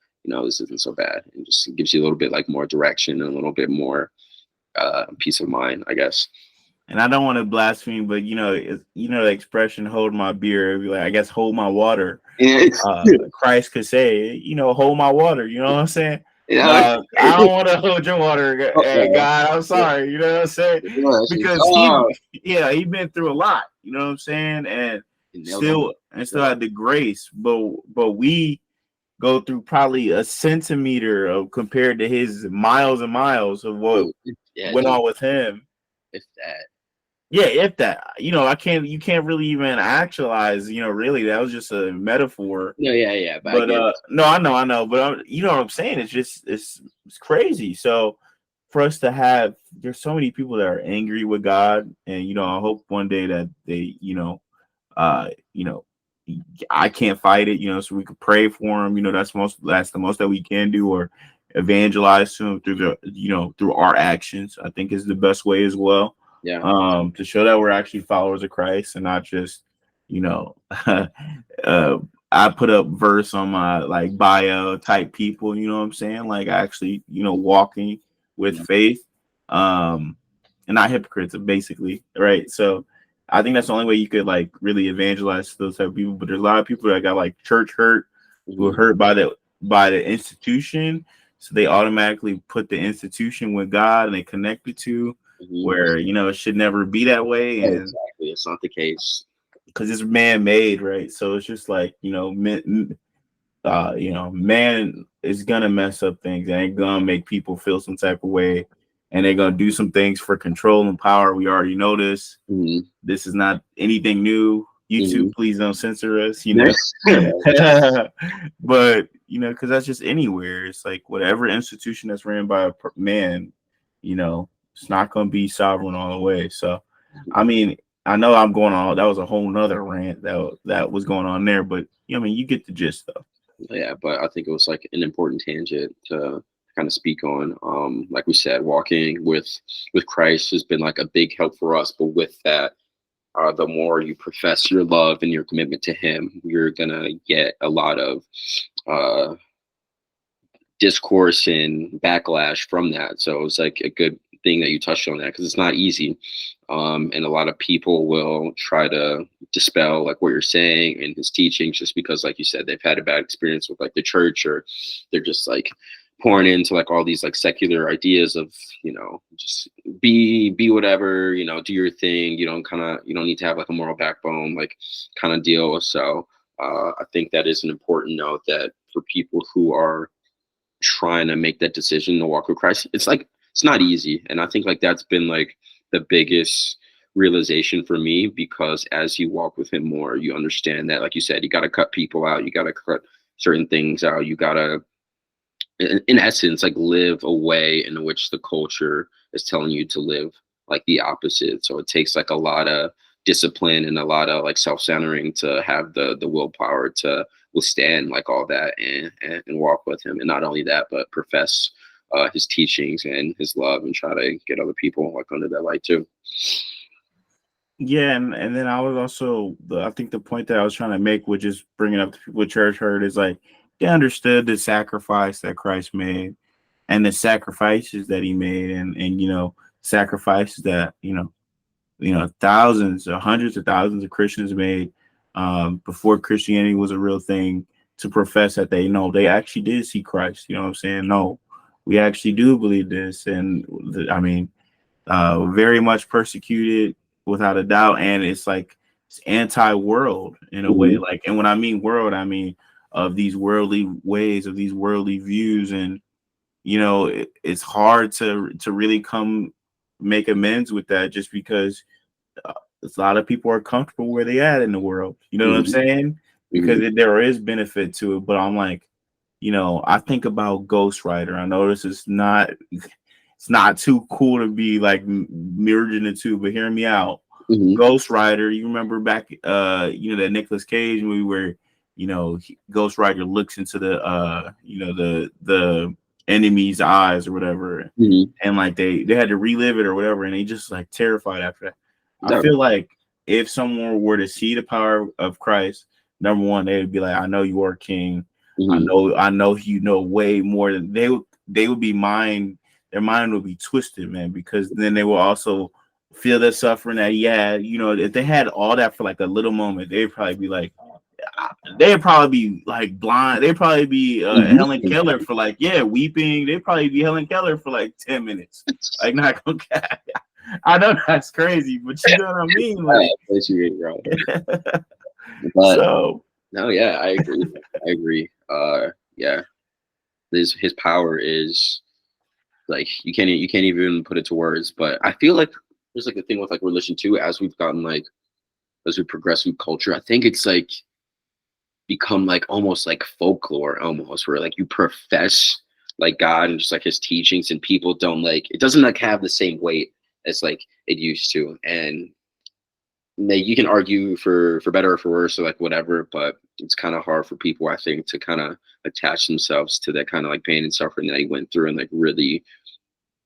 so bad, and just gives you a little bit like more direction and a little bit more peace of mind, I guess. And I don't want to blaspheme, but the expression "hold my beer," like, I guess hold my water. And Christ could say, hold my water. You know what I'm saying? yeah, No, I don't want to hold your water, uh-oh. God. I'm Yeah, sorry. You know what I'm saying? yeah, that's just, Because he been through a lot. You know what I'm saying? And you nailed on. still had the grace, but we go through probably a centimeter of compared to his miles and miles of what Dude, yeah, went dude, on with him. it's that. Yeah, if that, you can't really even actualize, really that was just a metaphor. No, yeah, yeah, but I But get it. no, I know, but you know what I'm saying? It's just it's crazy. So for us to have, there's so many people that are angry with God, and I hope one day that they, uh, you know, I can't fight it, so we could pray for them. That's the most that we can do, or evangelize to them through through our actions. I think is the best way as well, Yeah. to show that we're actually followers of Christ and not just, you know, I put up verse on my like bio type people, you know what I'm saying? Like actually, walking with Yeah. faith, um, and not hypocrites, basically, right? So I think that's the only way you could like really evangelize to those type of people. But there's a lot of people that got like church hurt, who are Mhm. hurt by the institution, so they automatically put the institution with God and they connect the two, Mhm. where it should never be that way. Oh, And exactly. It's not the case. because it's man made, right? So it's just like man is gonna mess up things and ain't gonna make people feel some type of way, and they're gonna do some things for control and power. We already know this. Mhm. This is not anything new. YouTube, Mhm. please don't censor us, Yeah. but because that's just anywhere. It's like whatever institution that's ran by a man, it's not going to be sovereign all the way. So, I mean, I know I'm going on. That was a whole nother rant that was going on there, but you get the gist though. Yeah, but I think it was like an important tangent to kind of speak on. Like we said, walking with Christ has been like a big help for us. But with that, the more you profess your love and your commitment to Him, you're gonna get a lot of uh, discourse and backlash from that. So it's like a good thing that you touched on that because it's not easy. And a lot of people will try to dispel like what you're saying and his teachings just because, like you said, they've had a bad experience with like the church, or they're just like pouring into like all these like secular ideas of, just be whatever, do your thing. You don't need to have like a moral backbone, like kind of deal. So I think that is an important note that for people who are trying to make that decision to walk with Christ, it's like it's not easy. And I think like that's been like the biggest realization for me, because as you walk with him more, you understand that, like you said, you got to cut people out, you got to cut certain things out, you got to in essence like live a way in which the culture is telling you to live like the opposite. So it takes like a lot of discipline and a lot of like self-centering to have the willpower to withstand like all that and walk with him. And not only that, but profess his teachings and his love and try to get other people like under that light too. Yeah, and then I was also I think the point that I was trying to make, which is bringing up the people church heard, is like they understood the sacrifice that Christ made and the sacrifices that he made, and sacrifices that thousands or hundreds of thousands of Christians made before Christianity was a real thing, to profess that they actually did see Christ. You know what I'm saying? No, we actually do believe this, and very much persecuted without a doubt, and it's like it's anti-world in a way. Mm-hmm. Like, and when I mean world, I mean of these worldly ways, of these worldly views, and it's hard to really come make amends with that, just because a lot of people are comfortable where they at in the world. You know what I'm Mm-hmm. saying? Because Mm-hmm. there is benefit to it, but I'm like, I think about Ghost Rider. I know this is not it's not too cool to be like merging the two, but hear me out. Mm-hmm. Ghost Rider, you remember back that Nicolas Cage movie where Ghost Rider looks into the enemy's eyes or whatever, Mm-hmm. and like they had to relive it or whatever, and they just like terrified after that. I Yeah. feel like if someone were to see the power of Christ, number one, they would be like, I know you are king. Mm-hmm. I know you know way more than they would be mind their mind would be twisted, man, because then they will also feel the suffering that he had. If they had all that for like a little moment, they'd probably be like, they'd probably be like blind. They'd probably be Helen Mm-hmm. Keller for like, weeping. They'd probably be Helen Keller for like 10 minutes. Like, not gonna. I know that's crazy, but you know what I mean? Yeah, Like, that's great, bro. But so no, yeah, I agree. I agree. Yeah, his power is like you can't even put it to words. But I feel like there's like a thing with like religion too. As we've gotten like as we progress through culture, I think it's like become like almost like folklore, almost where like you profess like God and just like his teachings, and people don't like it doesn't like have the same weight as like it used to. And you can argue for better or for worse or like whatever, but it's kind of hard for people, I think, to kind of attach themselves to that kind of like pain and suffering that he went through and like really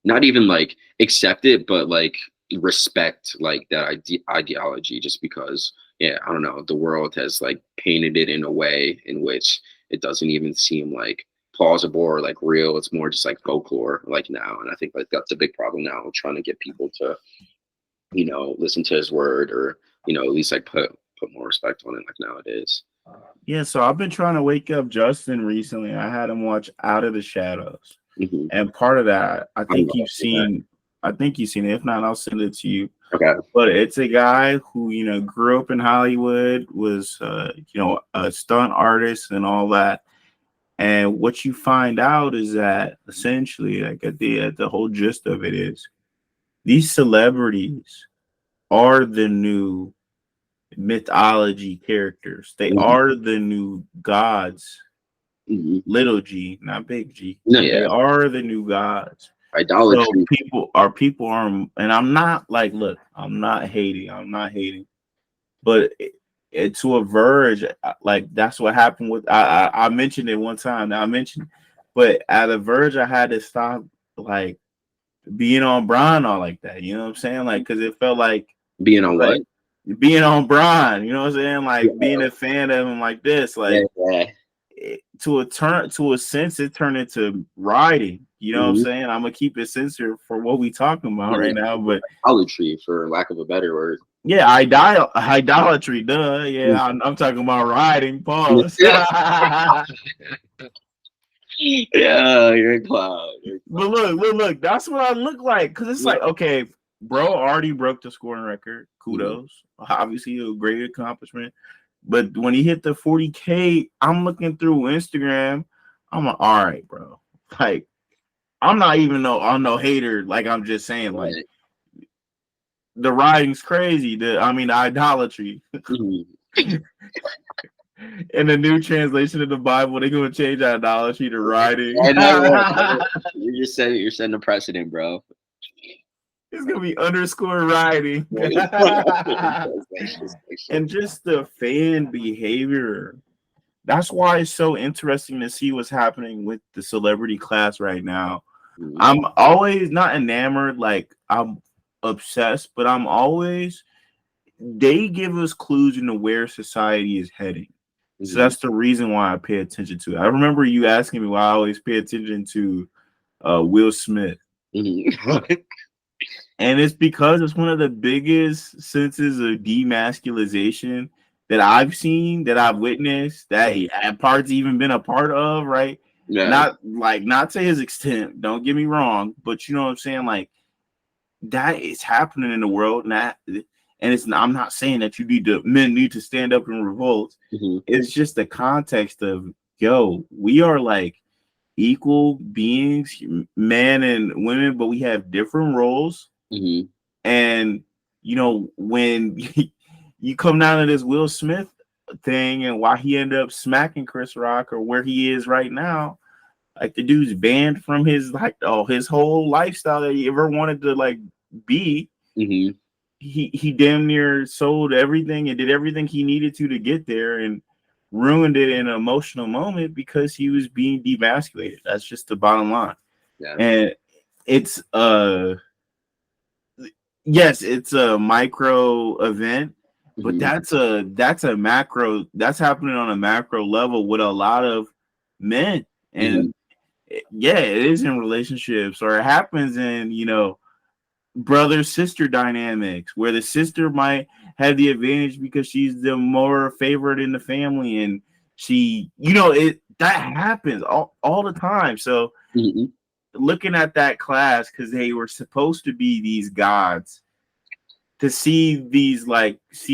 not even like accept it, but like respect like that ideology, just because, yeah, I don't know, the world has like painted it in a way in which it doesn't even seem like plausible or like real. It's more just like folklore like now. And I think like that's a big problem now, trying to get people to, listen to his word, or, at least like put more respect on it like nowadays. yeah, so I've been trying to wake up Justin recently. I had him watch Out of the Shadows. Hmm. And part of that, I I'm think you've that. seen. I think you've seen it. If not, I'll send it to you. Okay. But it's a guy who grew up in Hollywood, was a stunt artist and all that. And what you find out is that essentially, like at the whole gist of it is, these celebrities are the new mythology characters. They Hmm. are the new gods Mhm. Little G, not big G. No, They yeah, are the new gods. So idolatry. people are, and I'm not like, look, I'm not hating. I'm not hating. But to a verge, like that's what happened with I mentioned it one time. I mentioned, but at a verge, I had to stop like being on Brian all like that. You know what I'm saying? Like, because it felt Being on like what? being on Brian. You know what I'm saying? Yeah, Like being a fan of him like this. yeah, Like yeah. to a sense, it turned into riding. You know what I'm Mhm. saying? I'm gonna keep it censored for what we talking about Yeah, right now, but idolatry, for lack of a better word. yeah, idolatry, duh. Yeah, I'm talking about riding. Pause. Yeah, you're a clown. You're a But look, that's what I look like. Cause it's clown. like, okay, bro already broke the scoring record. Mhm. Kudos. Obviously a great accomplishment. But when he hit the 40K, I'm looking through Instagram. I'm like, all right, bro. Like, I'm no hater. Like, I'm just saying, like, Right. the riding's crazy. The idolatry. Mhm. In the new translation of the Bible, they're gonna change idolatry to riding. I know. You're setting a precedent, bro. It's gonna be underscore riding. Right. Translations, And actually. just the fan behavior. That's why it's so interesting to see what's happening with the celebrity class right now. Mhm. I'm always not enamored, like I'm obsessed, but I'm always they give us clues into where society is heading. So Mhm. that's the reason why I pay attention to it. I remember you asking me why I always pay attention to Will Smith. Mhm. And it's because it's one of the biggest senses of demasculization that I've seen, that I've witnessed, that part's even been a part of, right? Yeah. Not to his extent, don't get me wrong, but you know what I'm saying? Like that is happening in the world, and it's I'm not saying that men need to stand up and revolt. Mhm. It's just the context of we are like equal beings, men and women, but we have different roles. Mhm. And when you come down to this Will Smith thing and why he ended up smacking Chris Rock or where he is right now, like the dude's banned from his whole lifestyle that he ever wanted to like be. Mhm. He damn near sold everything and did everything he needed to get there and ruined it in an emotional moment because he was being demasculated. That's just the bottom line. Yeah. And it's yes, it's a micro event, but Mhm. that's a macro, that's happening on a macro level with a lot of men. Mhm. And yeah, it is in relationships, or it happens in brother sister dynamics where the sister might have the advantage because she's the more favorite in the family, and she it that happens all the time. So Mhm. looking at that class, because they were supposed to be these gods, to see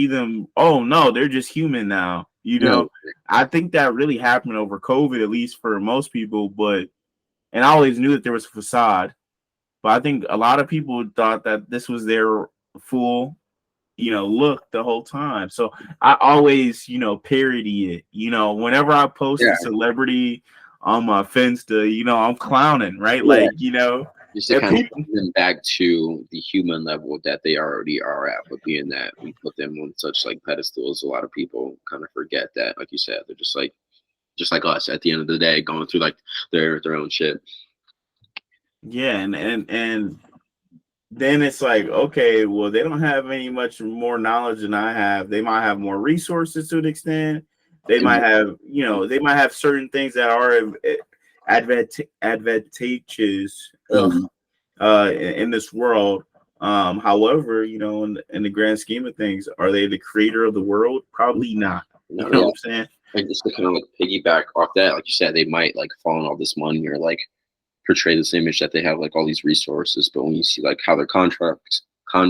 them, oh no, they're just human now. No. I think that really happened over COVID, at least for most people. But and I always knew that there was a facade, but I think a lot of people thought that this was their full look the whole time. So I always parody it. Whenever I post Yeah. a celebrity on my Finsta, I'm clowning, right? Yeah. Like Just to and kind of people. bring them back to the human level that they already are at, but being that we put them on such like pedestals, a lot of people kind of forget that, like you said, they're just like us at the end of the day, going through like their own shit. Yeah, and then it's like, okay, well, they don't have any much more knowledge than I have. They might have more resources to an extent. They And might have, they might have certain things that are advantageous mhm. in this world. However, in the grand scheme of things, are they the creator of the world? Probably not. You No, know yeah. what I'm saying? And just to kind of like piggyback off that, like you said, they might like fall in all this money or like portray this image that they have like all these resources, but when you see like how their contracts are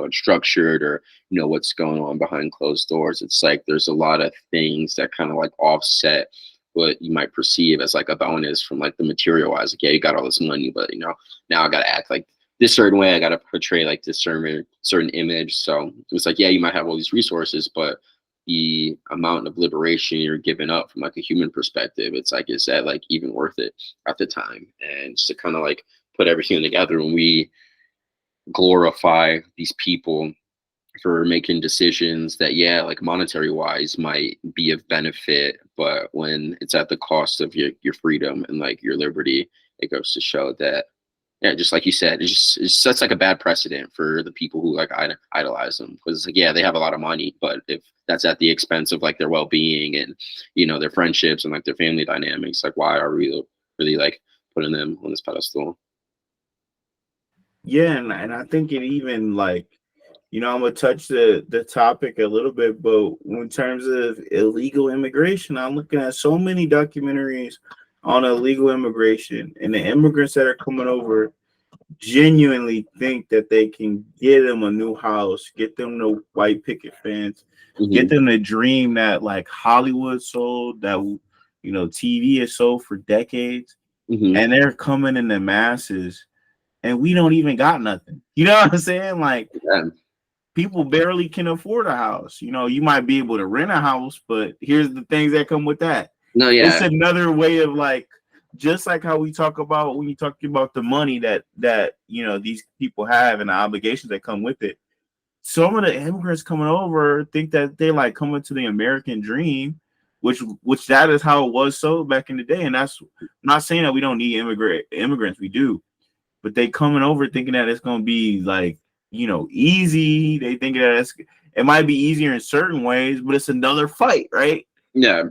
like structured, or what's going on behind closed doors, it's like there's a lot of things that kind of like offset what you might perceive as like a bonus from like the material wise. Like, yeah, you got all this money, but now I gotta act like this certain way, I gotta portray like this certain image. So it's like, yeah, you might have all these resources, but the amount of liberation you're giving up from like a human perspective, it's like, is that like even worth it at the time? And just to kind of like put everything together, when we glorify these people for making decisions that, yeah, like monetary wise might be of benefit, but when it's at the cost of your freedom and like your liberty, it goes to show that, yeah, just like you said, it sets like a bad precedent for the people who like idolize them, because like, yeah, they have a lot of money, but if that's at the expense of like their well-being and, you know, their friendships and like their family dynamics, like why are we really like putting them on this pedestal? Yeah, and I think it even like, I'm gonna touch the topic a little bit, but in terms of illegal immigration, I'm looking at so many documentaries on illegal immigration and the immigrants that are coming over genuinely think that they can get them a new house, get them the white picket fence, get Hmm. them the dream that like Hollywood sold, that TV has sold for decades, Hmm. and they're coming in the masses, and we don't even got nothing. You know what I'm saying? Like Yeah. people barely can afford a house. You might be able to rent a house, but here's the things that come with that. No, It's yeah. another way of like, just like how we talk about when you talk about the money that these people have and the obligations that come with it. Some of the immigrants coming over think that they like coming to the American dream, which that is how it was so back in the day. And that's, I'm not saying that we don't need immigrants, we do, but they coming over thinking that it's gonna be like, easy. They think that it might be easier in certain ways, but it's another fight, right? Yeah.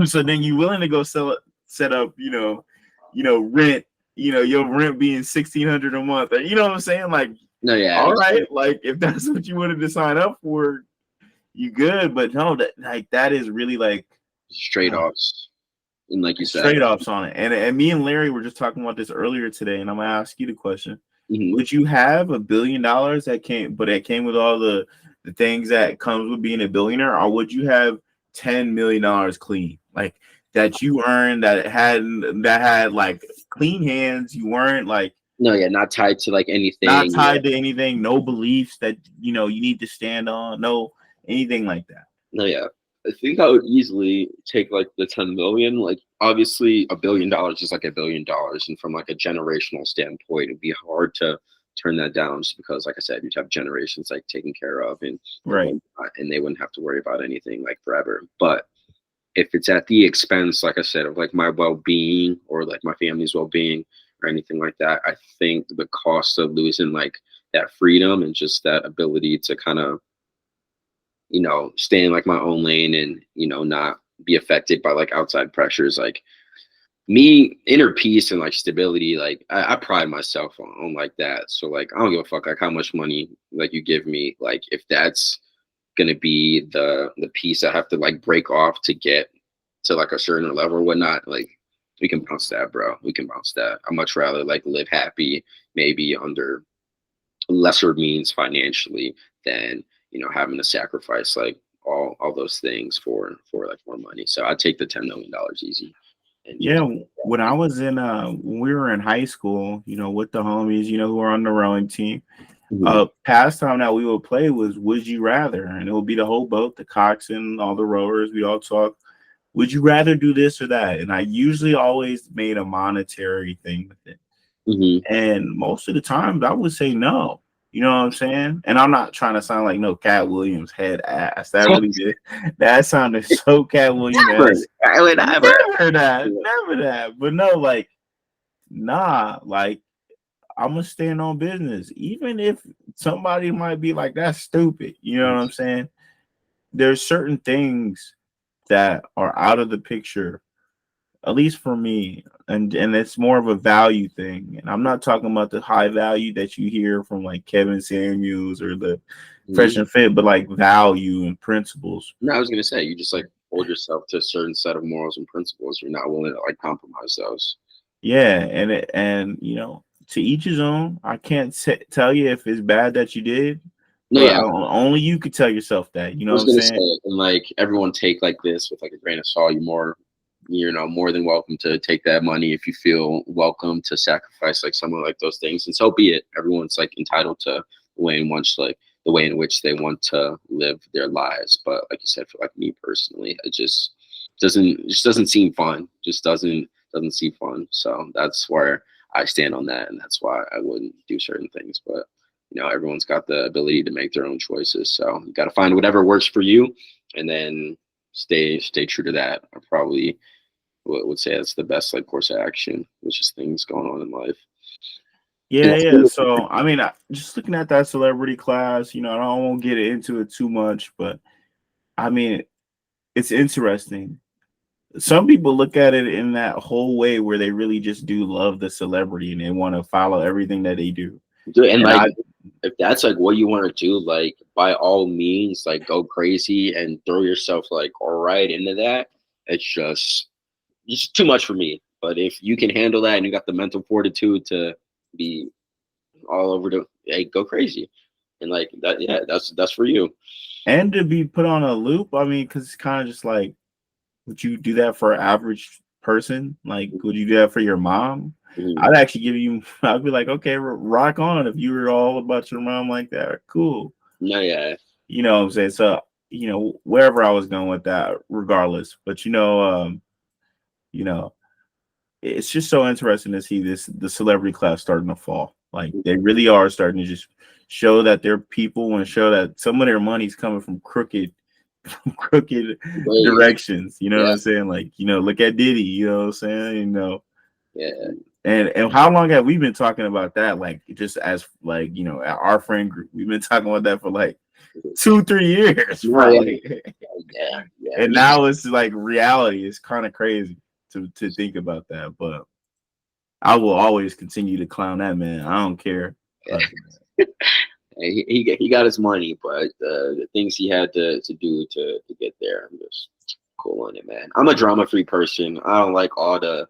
So then you willing to go set up, rent, your rent being 1,600 a month, or, you know what I'm saying? Like, No, yeah. all It's like right, like if that's what you wanted to sign up for, you good. But no, that is really like straight offs. And like you said. straight ups on it. And me and Larry were just talking about this earlier today, and I'm gonna ask you the question: Hmm. would you have $1 billion that came with all the things that comes with being a billionaire, or would you have $10 million clean, like that you earned, that had like clean hands, you weren't like No, yeah, not tied to like not anything. Yeah. tied to anything, no beliefs that you need to stand on, no anything like that? No, yeah. I think I would easily take like the 10 million. Like obviously $1 billion is like $1 billion. And from like a generational standpoint, it'd be hard to turn that down just because like I said, you'd have generations like taken care of Right. and they wouldn't have to worry about anything like forever. But if it's at the expense, like I said, of like my well-being or like my family's well-being or anything like that, I think the cost of losing like that freedom and just that ability to kind of, stay in like my own lane and, not be affected by like outside pressures, like me inner peace and like stability, like I pride myself on like that. So like I don't give a fuck like how much money like you give me, like if that's gonna be the piece I have to like break off to get to like a certain level or whatnot, like we can bounce that, bro. We can bounce that. I'd much rather like live happy, maybe under lesser means financially, than having to sacrifice like all those things for like more money. So I'd take the $10 million easy and Yeah, just. when I was in when we were in high school, with the homies, who were on the rowing team, Mhm. pastime that we would play was Would You Rather, and it would be the whole boat, the coxswain, all the rowers, we all talk, would you rather do this or that? And I usually always made a monetary thing with it. Mhm. And most of the times I would say no. You know what I'm saying? And I'm not trying to sound like no Cat Williams head ass. That really did. That sounded so Cat Never. Williams. I would never. Never that. Never that. But no, like, nah, like I'm gonna stand on business. Even if somebody might be like, that's stupid. You know what I'm saying? There's certain things that are out of the picture, at least for me, and it's more of a value thing. And I'm not talking about the high value that you hear from like Kevin Samuels or the Fresh Mhm. and Fit, but like value and principles. No, I was gonna say you just like hold yourself to a certain set of morals and principles. You're not willing to like compromise those. Yeah, and to each his own. I can't tell you if it's bad that you did, No, but yeah, only you could tell yourself that. You I know what was I'm gonna say saying? it, and like everyone take like this with like a grain of salt. More than welcome to take that money if you feel welcome to sacrifice like someone like those things, and so be it. Everyone's like entitled to the way in which like the way in which they want to live their lives. But like you said, for like me personally, it just doesn't seem fun. Just doesn't seem fun. So that's where I stand on that, and that's why I wouldn't do certain things. But everyone's got the ability to make their own choices. So you got to find whatever works for you, and then stay true to that. I probably would say that's the best like course of action, which is things going on in life. Yeah, Yeah. yeah. So I mean, just looking at that celebrity class, I don't want to get into it too much, but I mean, it's interesting. Some people look at it in that whole way where they really just do love the celebrity and they want to follow everything that they do. Dude, and And like I, if that's like what you want to do, like by all means, like go crazy and throw yourself like all right into that. It's just too much for me. But if you can handle that and you got the mental fortitude to be all over the, hey, go crazy. And like that, yeah, that's for you. and to be put on a loop, I mean, because it's kind of just like, would you do that for an average person? Like, would you do that for your mom? Mhm. I'd actually give you, I'd be like, okay, rock on. If you were all about your mom like that, cool. No, yeah. You know what I'm saying? So, wherever I was going with that, regardless. But you know, it's just so interesting to see the celebrity class starting to fall. Like they really are starting to just show that they're people and show that some of their money's coming from crooked Ways. directions. You know what Yeah, I'm saying? Like, look at Diddy, you know what I'm saying? yeah. And how long have we been talking about that? Like just as like, our friend group, we've been talking about that for like 2-3 years, No, yeah, probably. yeah, yeah. And now it's like reality. It's kind of crazy to think about that. But I will always continue to clown that man. I don't care. Yeah. He got his money, but the things he had to do to get there, I'm just cool on it, man. I'm a drama free person. I don't like all the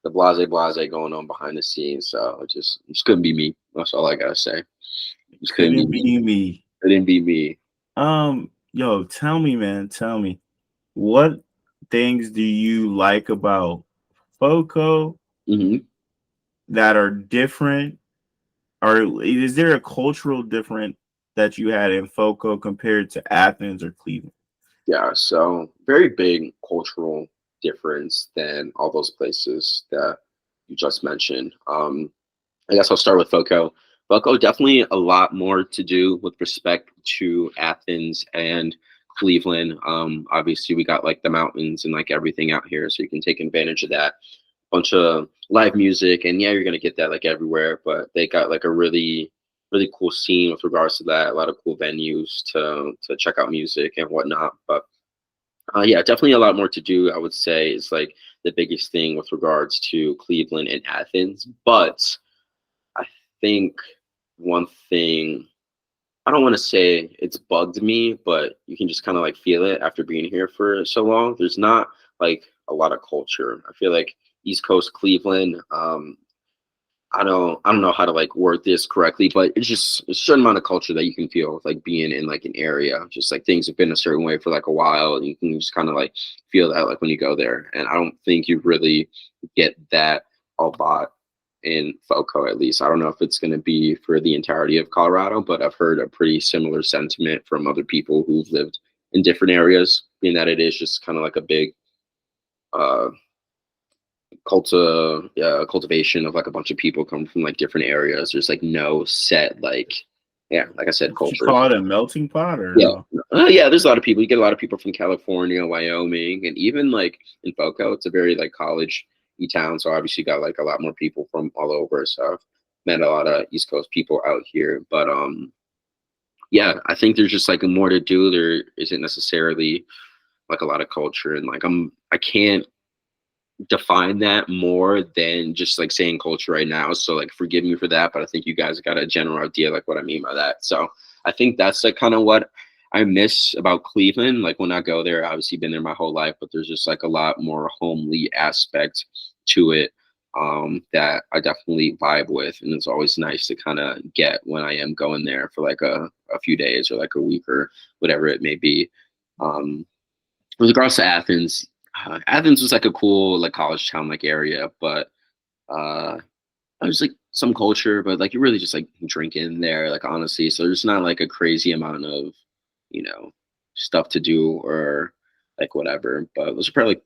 blase going on behind the scenes. So it just couldn't be me. That's all I gotta say. Just couldn't be Couldn't me. be me. Couldn't be me. Yo, tell me, man, tell me, what things do you like about Foco Hmm. that are different, or is there a cultural difference that you had in Foco compared to Athens or Cleveland? Yeah. So very big cultural difference than all those places that you just mentioned. I guess I'll start with Foco. Foco definitely a lot more to do with respect to Athens and Cleveland. Obviously, we got like the mountains and like everything out here, so you can take advantage of that. Bunch of live music, and yeah, you're gonna get that like everywhere. But they got like a really cool scene with regards to that. A lot of cool venues to check out music and whatnot. But yeah, definitely a lot more to do. I would say is like the biggest thing with regards to Cleveland and Athens, but I think one thing, I don't want to say it's bugged me, but you can just kind of like feel it after being here for so long. There's not like a lot of culture. I feel like East Coast Cleveland, I don't know how to like word this correctly, but it's just a certain amount of culture that you can feel with like being in like an area. Just like things have been a certain way for like a while, and you can just kind of like feel that like when you go there. And I don't think you really get that a lot in Foco, at least. I don't know if it's going to be for the entirety of Colorado, but I've heard a pretty similar sentiment from other people who've lived in different areas, being that it is just kind of like a big uh cultivation of like a bunch of people coming from like different areas. There's like no set like, yeah, like I said, Would you culture. call it a melting pot or Yeah. no? Yeah, there's a lot of people. You get a lot of people from California, Wyoming, and even like in Boco, it's a very like college town. So obviously you got like a lot more people from all over. So I've met a lot of East Coast people out here. But yeah, I think there's just like more to do. There isn't necessarily like a lot of culture, and like I can't define that more than just like saying culture right now. So like forgive me for that, but I think you guys got a general idea like what I mean by that. So I think that's like kind of what I miss about Cleveland. Like when I go there, obviously been there my whole life, but there's just like a lot more homely aspect to it that I definitely vibe with. And it's always nice to kind of get when I am going there for like a few days or like a week or whatever it may be. Um, with regards to Athens, Athens was like a cool like college town like area, but I was like some culture, but like you really just like drinking there, like honestly. So there's not like a crazy amount of, you know, stuff to do or like whatever. But those are probably like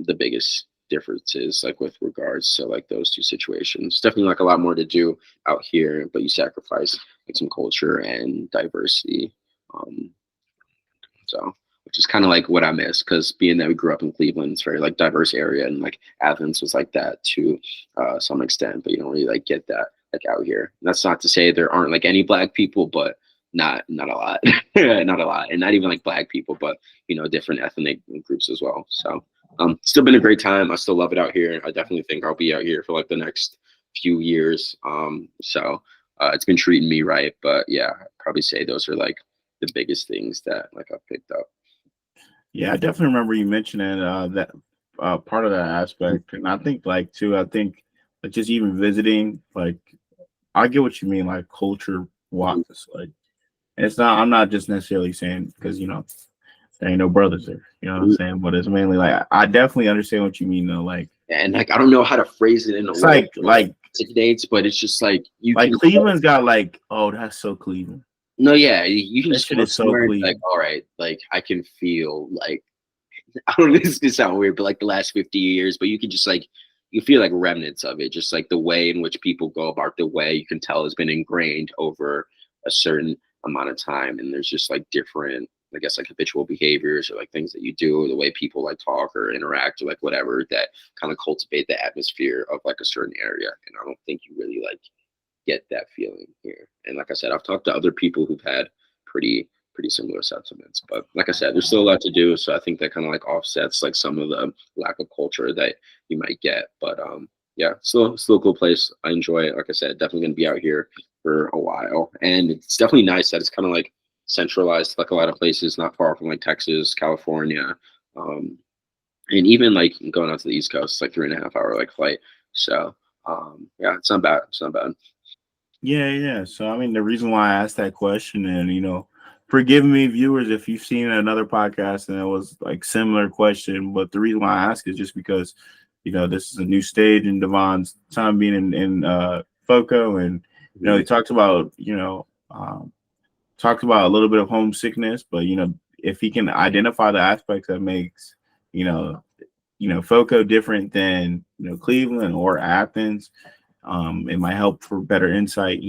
the biggest differences like with regards to like those two situations. Definitely like a lot more to do out here, but you sacrifice like some culture and diversity. Um, so, which is kind of like what I miss because being that we grew up in Cleveland, it's very like diverse area, and like Athens was like that to some extent, but you don't really like get that like out here. And that's not to say there aren't like any black people, but not a lot, not a lot, and not even like black people, but you know, different ethnic groups as well. So, still been a great time. I still love it out here. I definitely think I'll be out here for like the next few years. It's been treating me right, but yeah, I'd probably say those are like the biggest things that like I've picked up. Yeah, I definitely remember you mentioning that part of that aspect, and I think like too. I think like just even visiting, like I get what you mean, like culture Mhm. wise, like it's not. I'm not just necessarily saying because there ain't no brothers there. You know what I'm Mhm. saying? But it's mainly like I definitely understand what you mean though. Like And like I don't know how to phrase it in a it's way like that like articulates, but it's just like you like can Cleveland's got like, oh, that's so Cleveland. no, yeah, you can That just shit go is so somewhere and be like, Cleveland. all right, like I can feel like I don't know, this can sound weird, but like the last 50 years, but you can just like you feel like remnants of it, just like the way in which people go about the way you can tell has been ingrained over a certain amount of time. And there's just like different, I guess, like habitual behaviors or like things that you do, or the way people like talk or interact or like whatever that kind of cultivate the atmosphere of like a certain area. And I don't think you really like get that feeling here. And like I said, I've talked to other people who've had pretty similar sentiments. But like I said, there's still a lot to do. So I think that kind of like offsets like some of the lack of culture that you might get. But yeah, still a cool place. I enjoy it. Like I said, definitely gonna be out here for a while. And it's definitely nice that it's kind of like centralized like a lot of places not far from like Texas, California. Um and even like going out to the East Coast, it's like 3.5 hour like flight. So yeah, it's not bad. It's not bad. Yeah, yeah. So I mean, the reason why I asked that question, and forgive me, viewers, if you've seen another podcast and it was like similar question, but the reason why I ask is just because, this is a new stage in Devon's time being in FOCO, and Mhm. he talked about a little bit of homesickness, but if he can identify the aspects that makes you know FOCO different than Cleveland or Athens, it might help for better insight,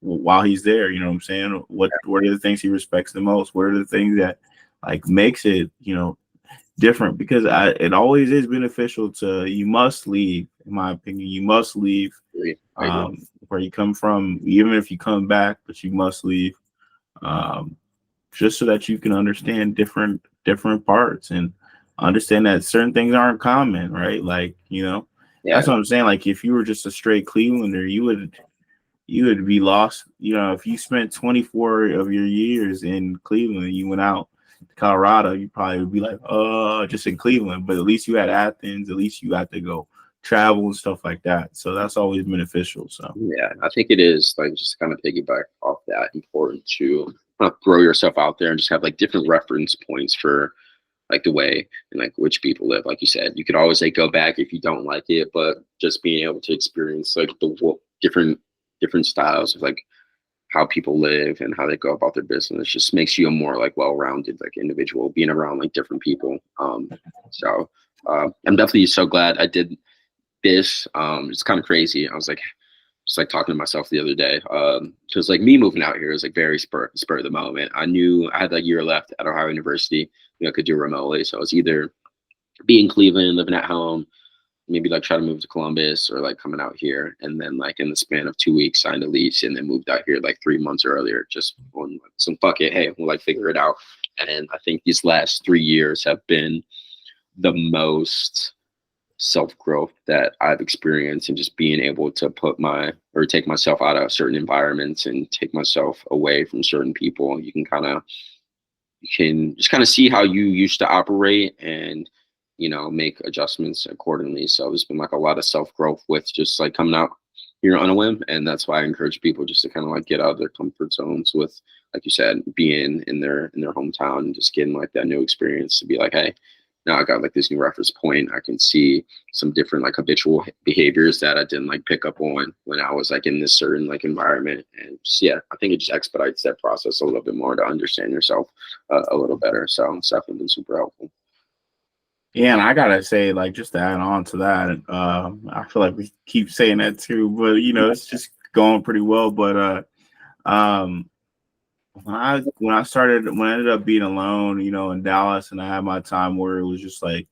while he's there. You know what I'm saying? What are the things he respects the most? What are the things that like makes it, different? Because it always is beneficial to, you must leave, in my opinion. You must leave I agree. where you come from, even if you come back, but you must leave. Um, just so that you can understand different parts and understand that certain things aren't common, right? Like, that's Yeah, what I'm saying. Like if you were just a straight Clevelander, you would be lost. If you spent 24 of your years in Cleveland and you went out to Colorado, you probably would be like, just in Cleveland. But at least you had Athens, at least you got to go travel and stuff like that. So that's always beneficial. So yeah. I think it is like just to kind of piggyback off that important to kind of throw yourself out there and just have like different reference points for like the way and like which people live. Like you said, you could always like go back if you don't like it, but just being able to experience like different styles of like how people live and how they go about their business just makes you a more like well-rounded like individual being around like different people. So I'm definitely so glad I did this. It's kind of crazy. I was like just like talking to myself the other day because like me moving out here is like very spur of the moment. I knew I had like a year left at Ohio University, could do remotely, so I was either be in Cleveland living at home, maybe like try to move to Columbus, or like coming out here. And then like in the span of 2 weeks signed a lease and then moved out here like 3 months earlier, just on like, some fuck it, hey, we'll like figure it out. And I think these last 3 years have been the most self growth that I've experienced, and just being able to put my or take myself out of certain environments and take myself away from certain people. You can just kind of see how you used to operate and make adjustments accordingly. So there's been like a lot of self growth with just like coming out here on a whim, and that's why I encourage people just to kind of like get out of their comfort zones with, like you said, being in their hometown and just getting like that new experience to be like, hey, now I got like this new reference point. I can see some different like habitual behaviors that I didn't like pick up on when I was like in this certain like environment. And just, yeah, I think it just expedites that process a little bit more to understand yourself a little better. So it's definitely been super helpful. Yeah, and I gotta say, like, just to add on to that, I feel like we keep saying that too, but it's just going pretty well. But um, when I ended up being alone, in Dallas, and I had my time where it was just like,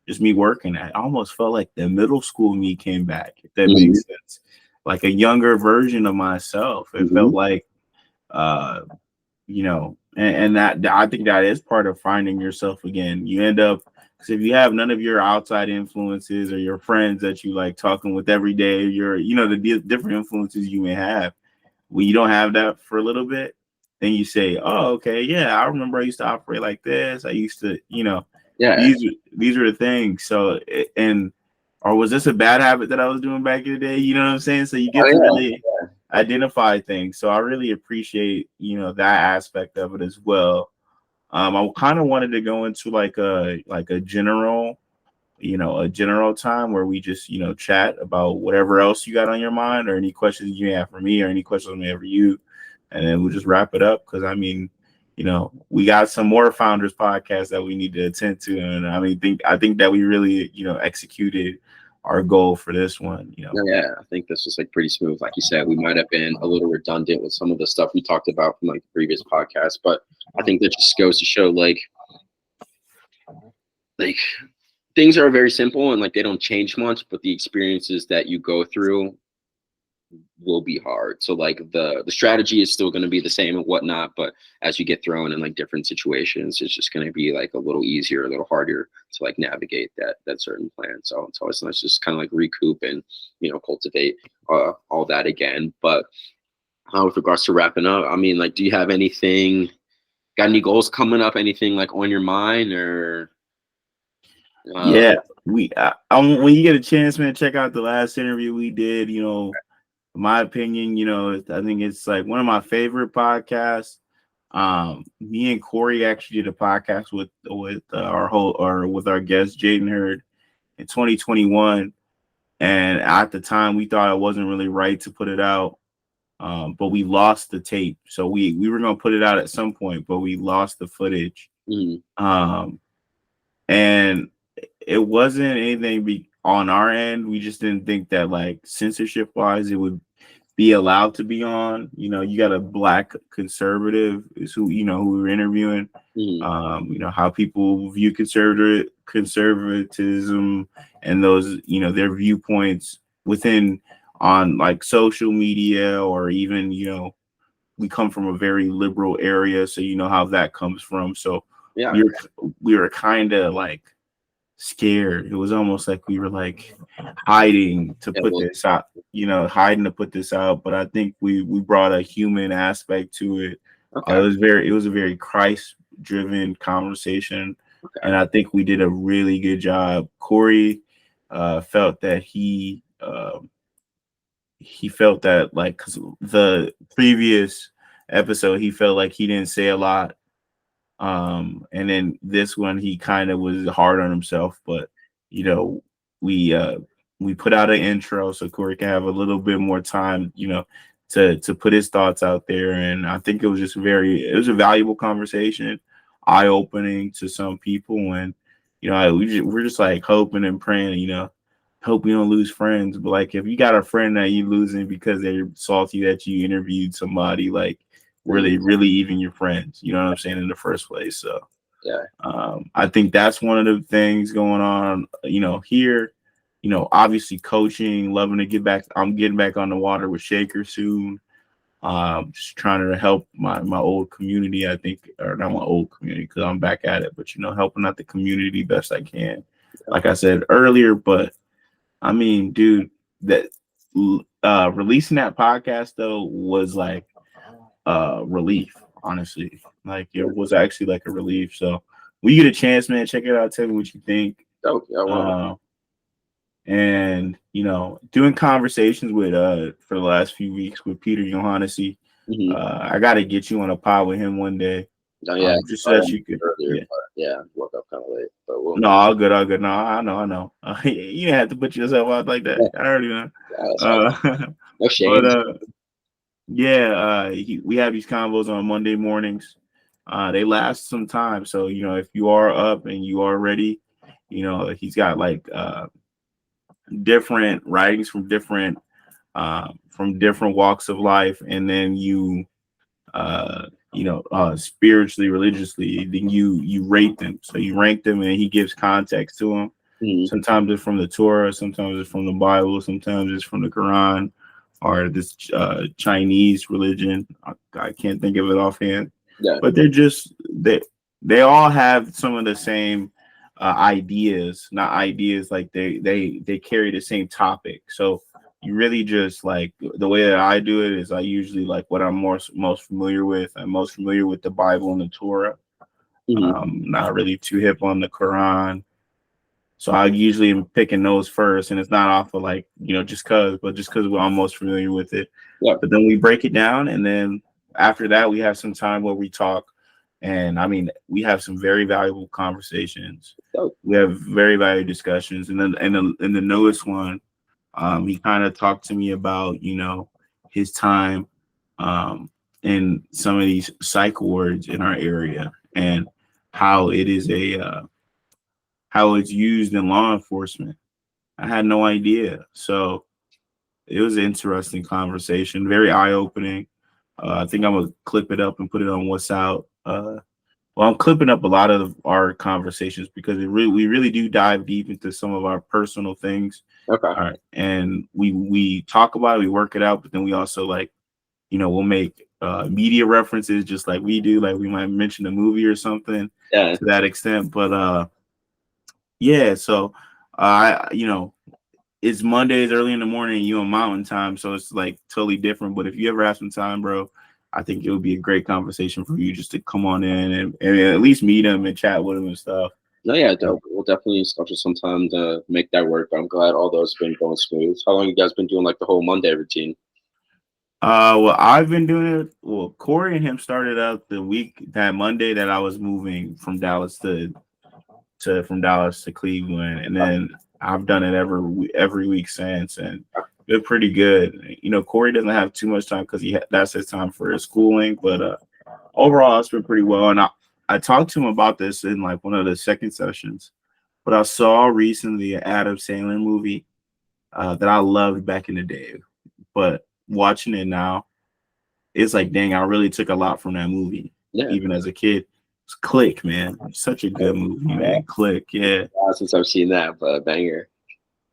just me working. I almost felt like the middle school me came back, if that Hmm. makes sense. Like a younger version of myself. It felt Hmm. like, and that I think that is part of finding yourself again. You end up, because if you have none of your outside influences or your friends that you like talking with every day, the different influences you may have. When you don't have that for a little bit, then you say, "Oh, okay, yeah, I remember I used to operate like this. I used to, Yeah. these are the things." So, and or was this a bad habit that I was doing back in the day? You know what I'm saying? So you Oh get to yeah. really identify things. So I really appreciate, that aspect of it as well. I kind of wanted to go into like a general, a general time where we just, chat about whatever else you got on your mind or any questions you may have for me or any questions I may have for you. And then we'll just wrap it up. Cause I mean, we got some more founders podcasts that we need to attend to. And I think that we really, executed our goal for this one, No, yeah, I think this was like pretty smooth. Like you said, we might have been a little redundant with some of the stuff we talked about from like the previous podcast, but I think that just goes to show like things are very simple and like they don't change much, but the experiences that you go through will be hard. So like the strategy is still going to be the same and whatnot, but as you get thrown in like different situations, it's just going to be like a little easier, a little harder to like navigate that certain plan. So it's always nice just kind of like recoup and cultivate all that again. But with regards to wrapping up, I mean, like, do you have anything? Got any goals coming up? Anything like on your mind or? Uh, Yeah, when you get a chance, man, check out the last interview we did. In my opinion, I think it's like one of my favorite podcasts. Me and Corey actually did a podcast with our whole or with our guest Jaden Hurd in 2021, and at the time we thought it wasn't really right to put it out, but we lost the tape, so we were gonna put it out at some point, but we lost the footage. mhm. Um, and it wasn't anything on our end. We just didn't think that like censorship wise it would be allowed to be on. You got a black conservative is who we were interviewing. Mhm. How people view conservatism and those, their viewpoints within on like social media or even, we come from a very liberal area, so you know how that comes from. So Yeah, we were we were kind of like scared. It was almost like we were like hiding to yeah, put well, this out, hiding to put this out. But I think we brought a human aspect to it. okay, It was a very Christ driven conversation, okay, and I think we did a really good job. Corey felt that he felt that like because the previous episode he felt like he didn't say a lot, and then this one he kind of was hard on himself, but you know, we uh we put out an intro so Corey can have a little bit more time, to put his thoughts out there. And I think it was a valuable conversation, eye opening to some people. And we're just like hoping and praying, hope we don't lose friends. But like if you got a friend that you losing because they're salty that you interviewed somebody, like were they mhm, really even your friends? You know what I'm saying, in the first place. So yeah, I think that's one of the things going on, here. Obviously coaching, loving to get back. I'm getting back on the water with Shaker soon. Just trying to help my old community, I think, or not my old community because I'm back at it, but helping out the community best I can. yeah, Like I said earlier, but I mean, dude, that releasing that podcast though was like relief, honestly. Like it yeah. was actually like a relief. So when you get a chance, man, check it out. Tell me what you think. Dope. Yeah, well, Uh, and doing conversations with for the last few weeks with Peter Yohannessy. mhm. I gotta get you on a pod with him one day. No, yeah, just so sorry I that missed you it could, earlier, yeah. but yeah, I woke up kind of late. But we'll, No, all good, all good. No, I know, I know. You didn't have to put yourself out like that. yeah, I already know. yeah, that's all. Uh, No but shame. yeah, we have these combos on Monday mornings. They last some time, so if you are up and you are ready, he's got like different writings from different walks of life, and then spiritually, religiously, then you rate them. So you rank them, and he gives context to them. Mhm. Sometimes it's from the Torah, sometimes it's from the Bible, sometimes it's from the Quran or this Chinese religion. I can't think of it offhand, Yeah. but they all have some of the same ideas, not ideas like they carry the same topic. So you really just like the way that I do it is I usually like what I'm most familiar with. I'm most familiar with the Bible and the Torah. Hmm. Not really too hip on the Quran. So I usually am picking those first, and it's not off of like but just because I'm most familiar with it. Yeah. But then we break it down, and then after that, we have some time where we talk, and I mean, we have some very valuable conversations. So, We have very valuable discussions, and then in the newest one, he kind of talked to me about his time um, in some of these psych wards in our area and how it is how it's used in law enforcement. I had no idea. So it was an interesting conversation, very eye opening. I think I'm gonna clip it up and put it on What's Out. Well, I'm clipping up a lot of our conversations because we really do dive deep into some of our personal things. okay. All right, and we talk about it, we work it out, but then we also like we'll make media references just like we do, like we might mention a movie or something Yeah. to that extent. But yeah, so it's Mondays early in the morning, you on Mountain Time, so it's like totally different. But if you ever have some time, bro, I think it would be a great conversation for you just to come on in and at least meet him and chat with him and stuff. No, yeah, we'll definitely schedule some time to make that work. I'm glad all those have been going smooth. How long you guys been doing like the whole Monday routine? Well, I've been doing it. Well, Corey and him started out that Monday that I was moving from Dallas to Cleveland, and then I've done it every week since, and been pretty good. Corey doesn't have too much time because that's his time for his schooling, but overall it's been pretty well. And I talked to him about this in like one of the second sessions, but I saw recently an Adam Sandler movie that I loved back in the day, but watching it now, it's like, dang, I really took a lot from that movie, Yeah. even as a kid. It's Click, man. Such a good movie, Yeah. man. Click, yeah. Since I've seen that, but banger.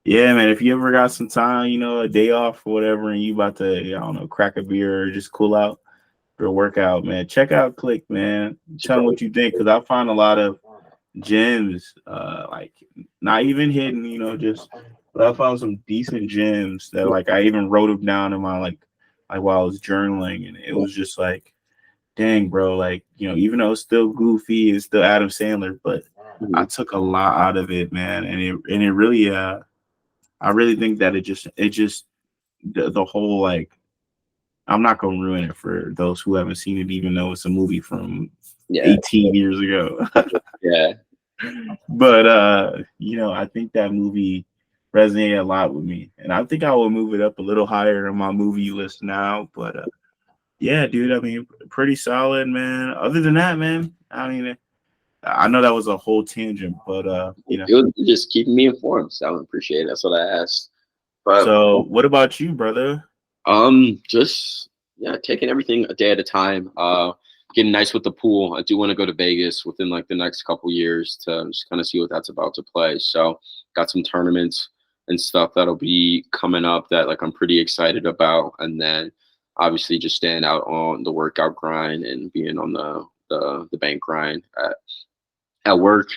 Yeah, man. If you ever got some time, a day off or whatever, and you about to, I don't know, crack a beer or just cool out for a workout, man, check out Click, man. Tell them what you think, because I find a lot of gems, like not even hidden, but I found some decent gems that like I even wrote them down in my like while I was journaling, and it was just like, dang, bro, like even though it's still goofy, it's still Adam Sandler, but I Mhm. took a lot out of it, man, and it really, I really think that it just the whole like. I'm not gonna ruin it for those who haven't seen it, even though it's a movie from Yeah. 18 years ago. Yeah. But I think that movie resonated a lot with me, and I think I will move it up a little higher in my movie list now. But yeah, dude, I mean, pretty solid, man. Other than that, man, I mean, I know that was a whole tangent, but It was just keeping me informed, so I appreciate it. That's what I asked. But so what about you, brother? just yeah, taking everything a day at a time. Getting nice with the pool. I do want to go to Vegas within like the next couple years to just kind of see what that's about to play. So got some tournaments and stuff that'll be coming up that like I'm pretty excited about. And then obviously just staying out on the workout grind and being on the bank grind at work.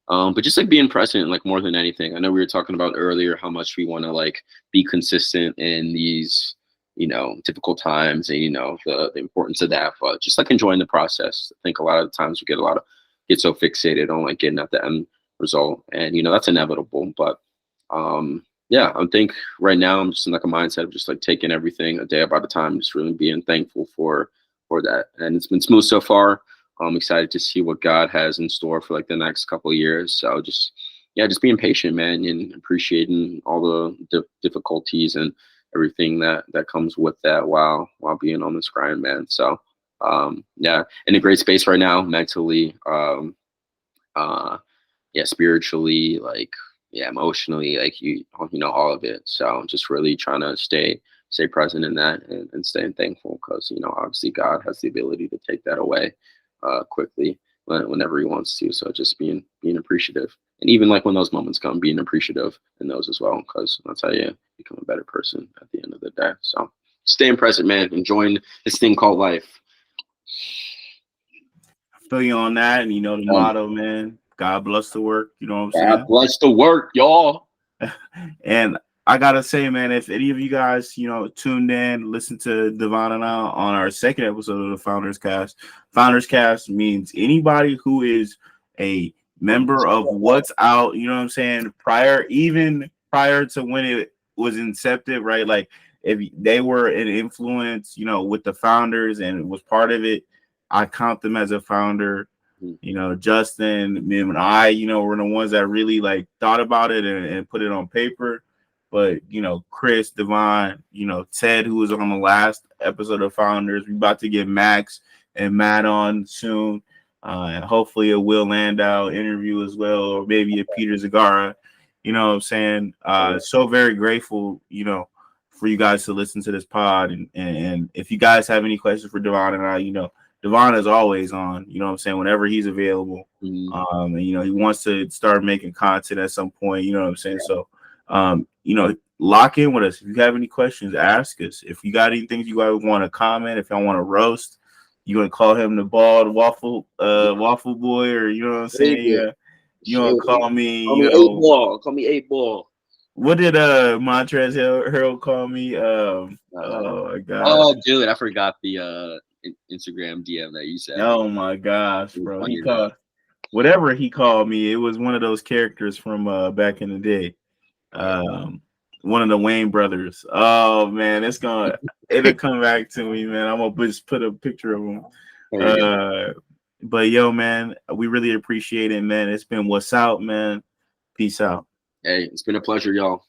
But just like being present, like more than anything. I know we were talking about earlier how much we want to like be consistent in these, difficult times and the importance of that. But just like enjoying the process. I think a lot of the times we get so fixated on like getting at the end result, and that's inevitable. But yeah, I think right now I'm just in like a mindset of just like taking everything a day about a time, just really being thankful for that, and it's been smooth so far. I'm excited to see what God has in store for like the next couple of years. So just yeah, just being patient, man, and appreciating all the difficulties and everything that comes with that while being on this grind, man. So yeah, in a great space right now, mentally, uh, yeah, spiritually, like yeah, emotionally, like you know all of it. So just really trying to stay present in that and staying thankful because you know obviously God has the ability to take that away quickly whenever He wants to. So just being appreciative, and even like when those moments come, being appreciative in those as well, because that's how you become a better person at the end of the day. So staying present, man, enjoying this thing called life. I feel you on that, and you know the motto, man. God bless the work. You know what I'm God saying? bless the work, y'all. And I gotta say, man, if any of you guys, tuned in, listen to Davon and I on our second episode of the Founders Cast. Founders Cast means anybody who is a member of what's out, you know what I'm saying, even prior to when it was incepted, right? Like if they were an influence, with the founders and was part of it, I count them as a founder. Justin, me and I, were the ones that really like thought about it and put it on paper. But Chris, Devon, Ted, who was on the last episode of Founders, we about to get Max and Matt on soon, and hopefully a Will Landau interview as well, or maybe a Peter Zagara. You know what I'm saying? So very grateful, for you guys to listen to this pod, and if you guys have any questions for Devon and I, Devon is always on, you know what I'm saying, whenever he's available. And he wants to start making content at some point, you know what I'm saying? So lock in with us. If you have any questions, ask us. If you got anything you guys want to comment, if y'all want to roast, you want to call him the bald waffle boy, or you know what I'm saying? Yeah. You want to call me, Call me 8 Ball. Call me 8 Ball. What did Montrez Harrell call me? Oh my god. Oh dude, I forgot the Instagram DM that you said. Oh my gosh, bro. He called whatever he called me, it was one of those characters from back in the day. One of the Wayne brothers. Oh man, it'll come back to me, man. I'm gonna just put a picture of him. But yo, man, we really appreciate it, man. It's been What's Out, man. Peace out. Hey, it's been a pleasure, y'all.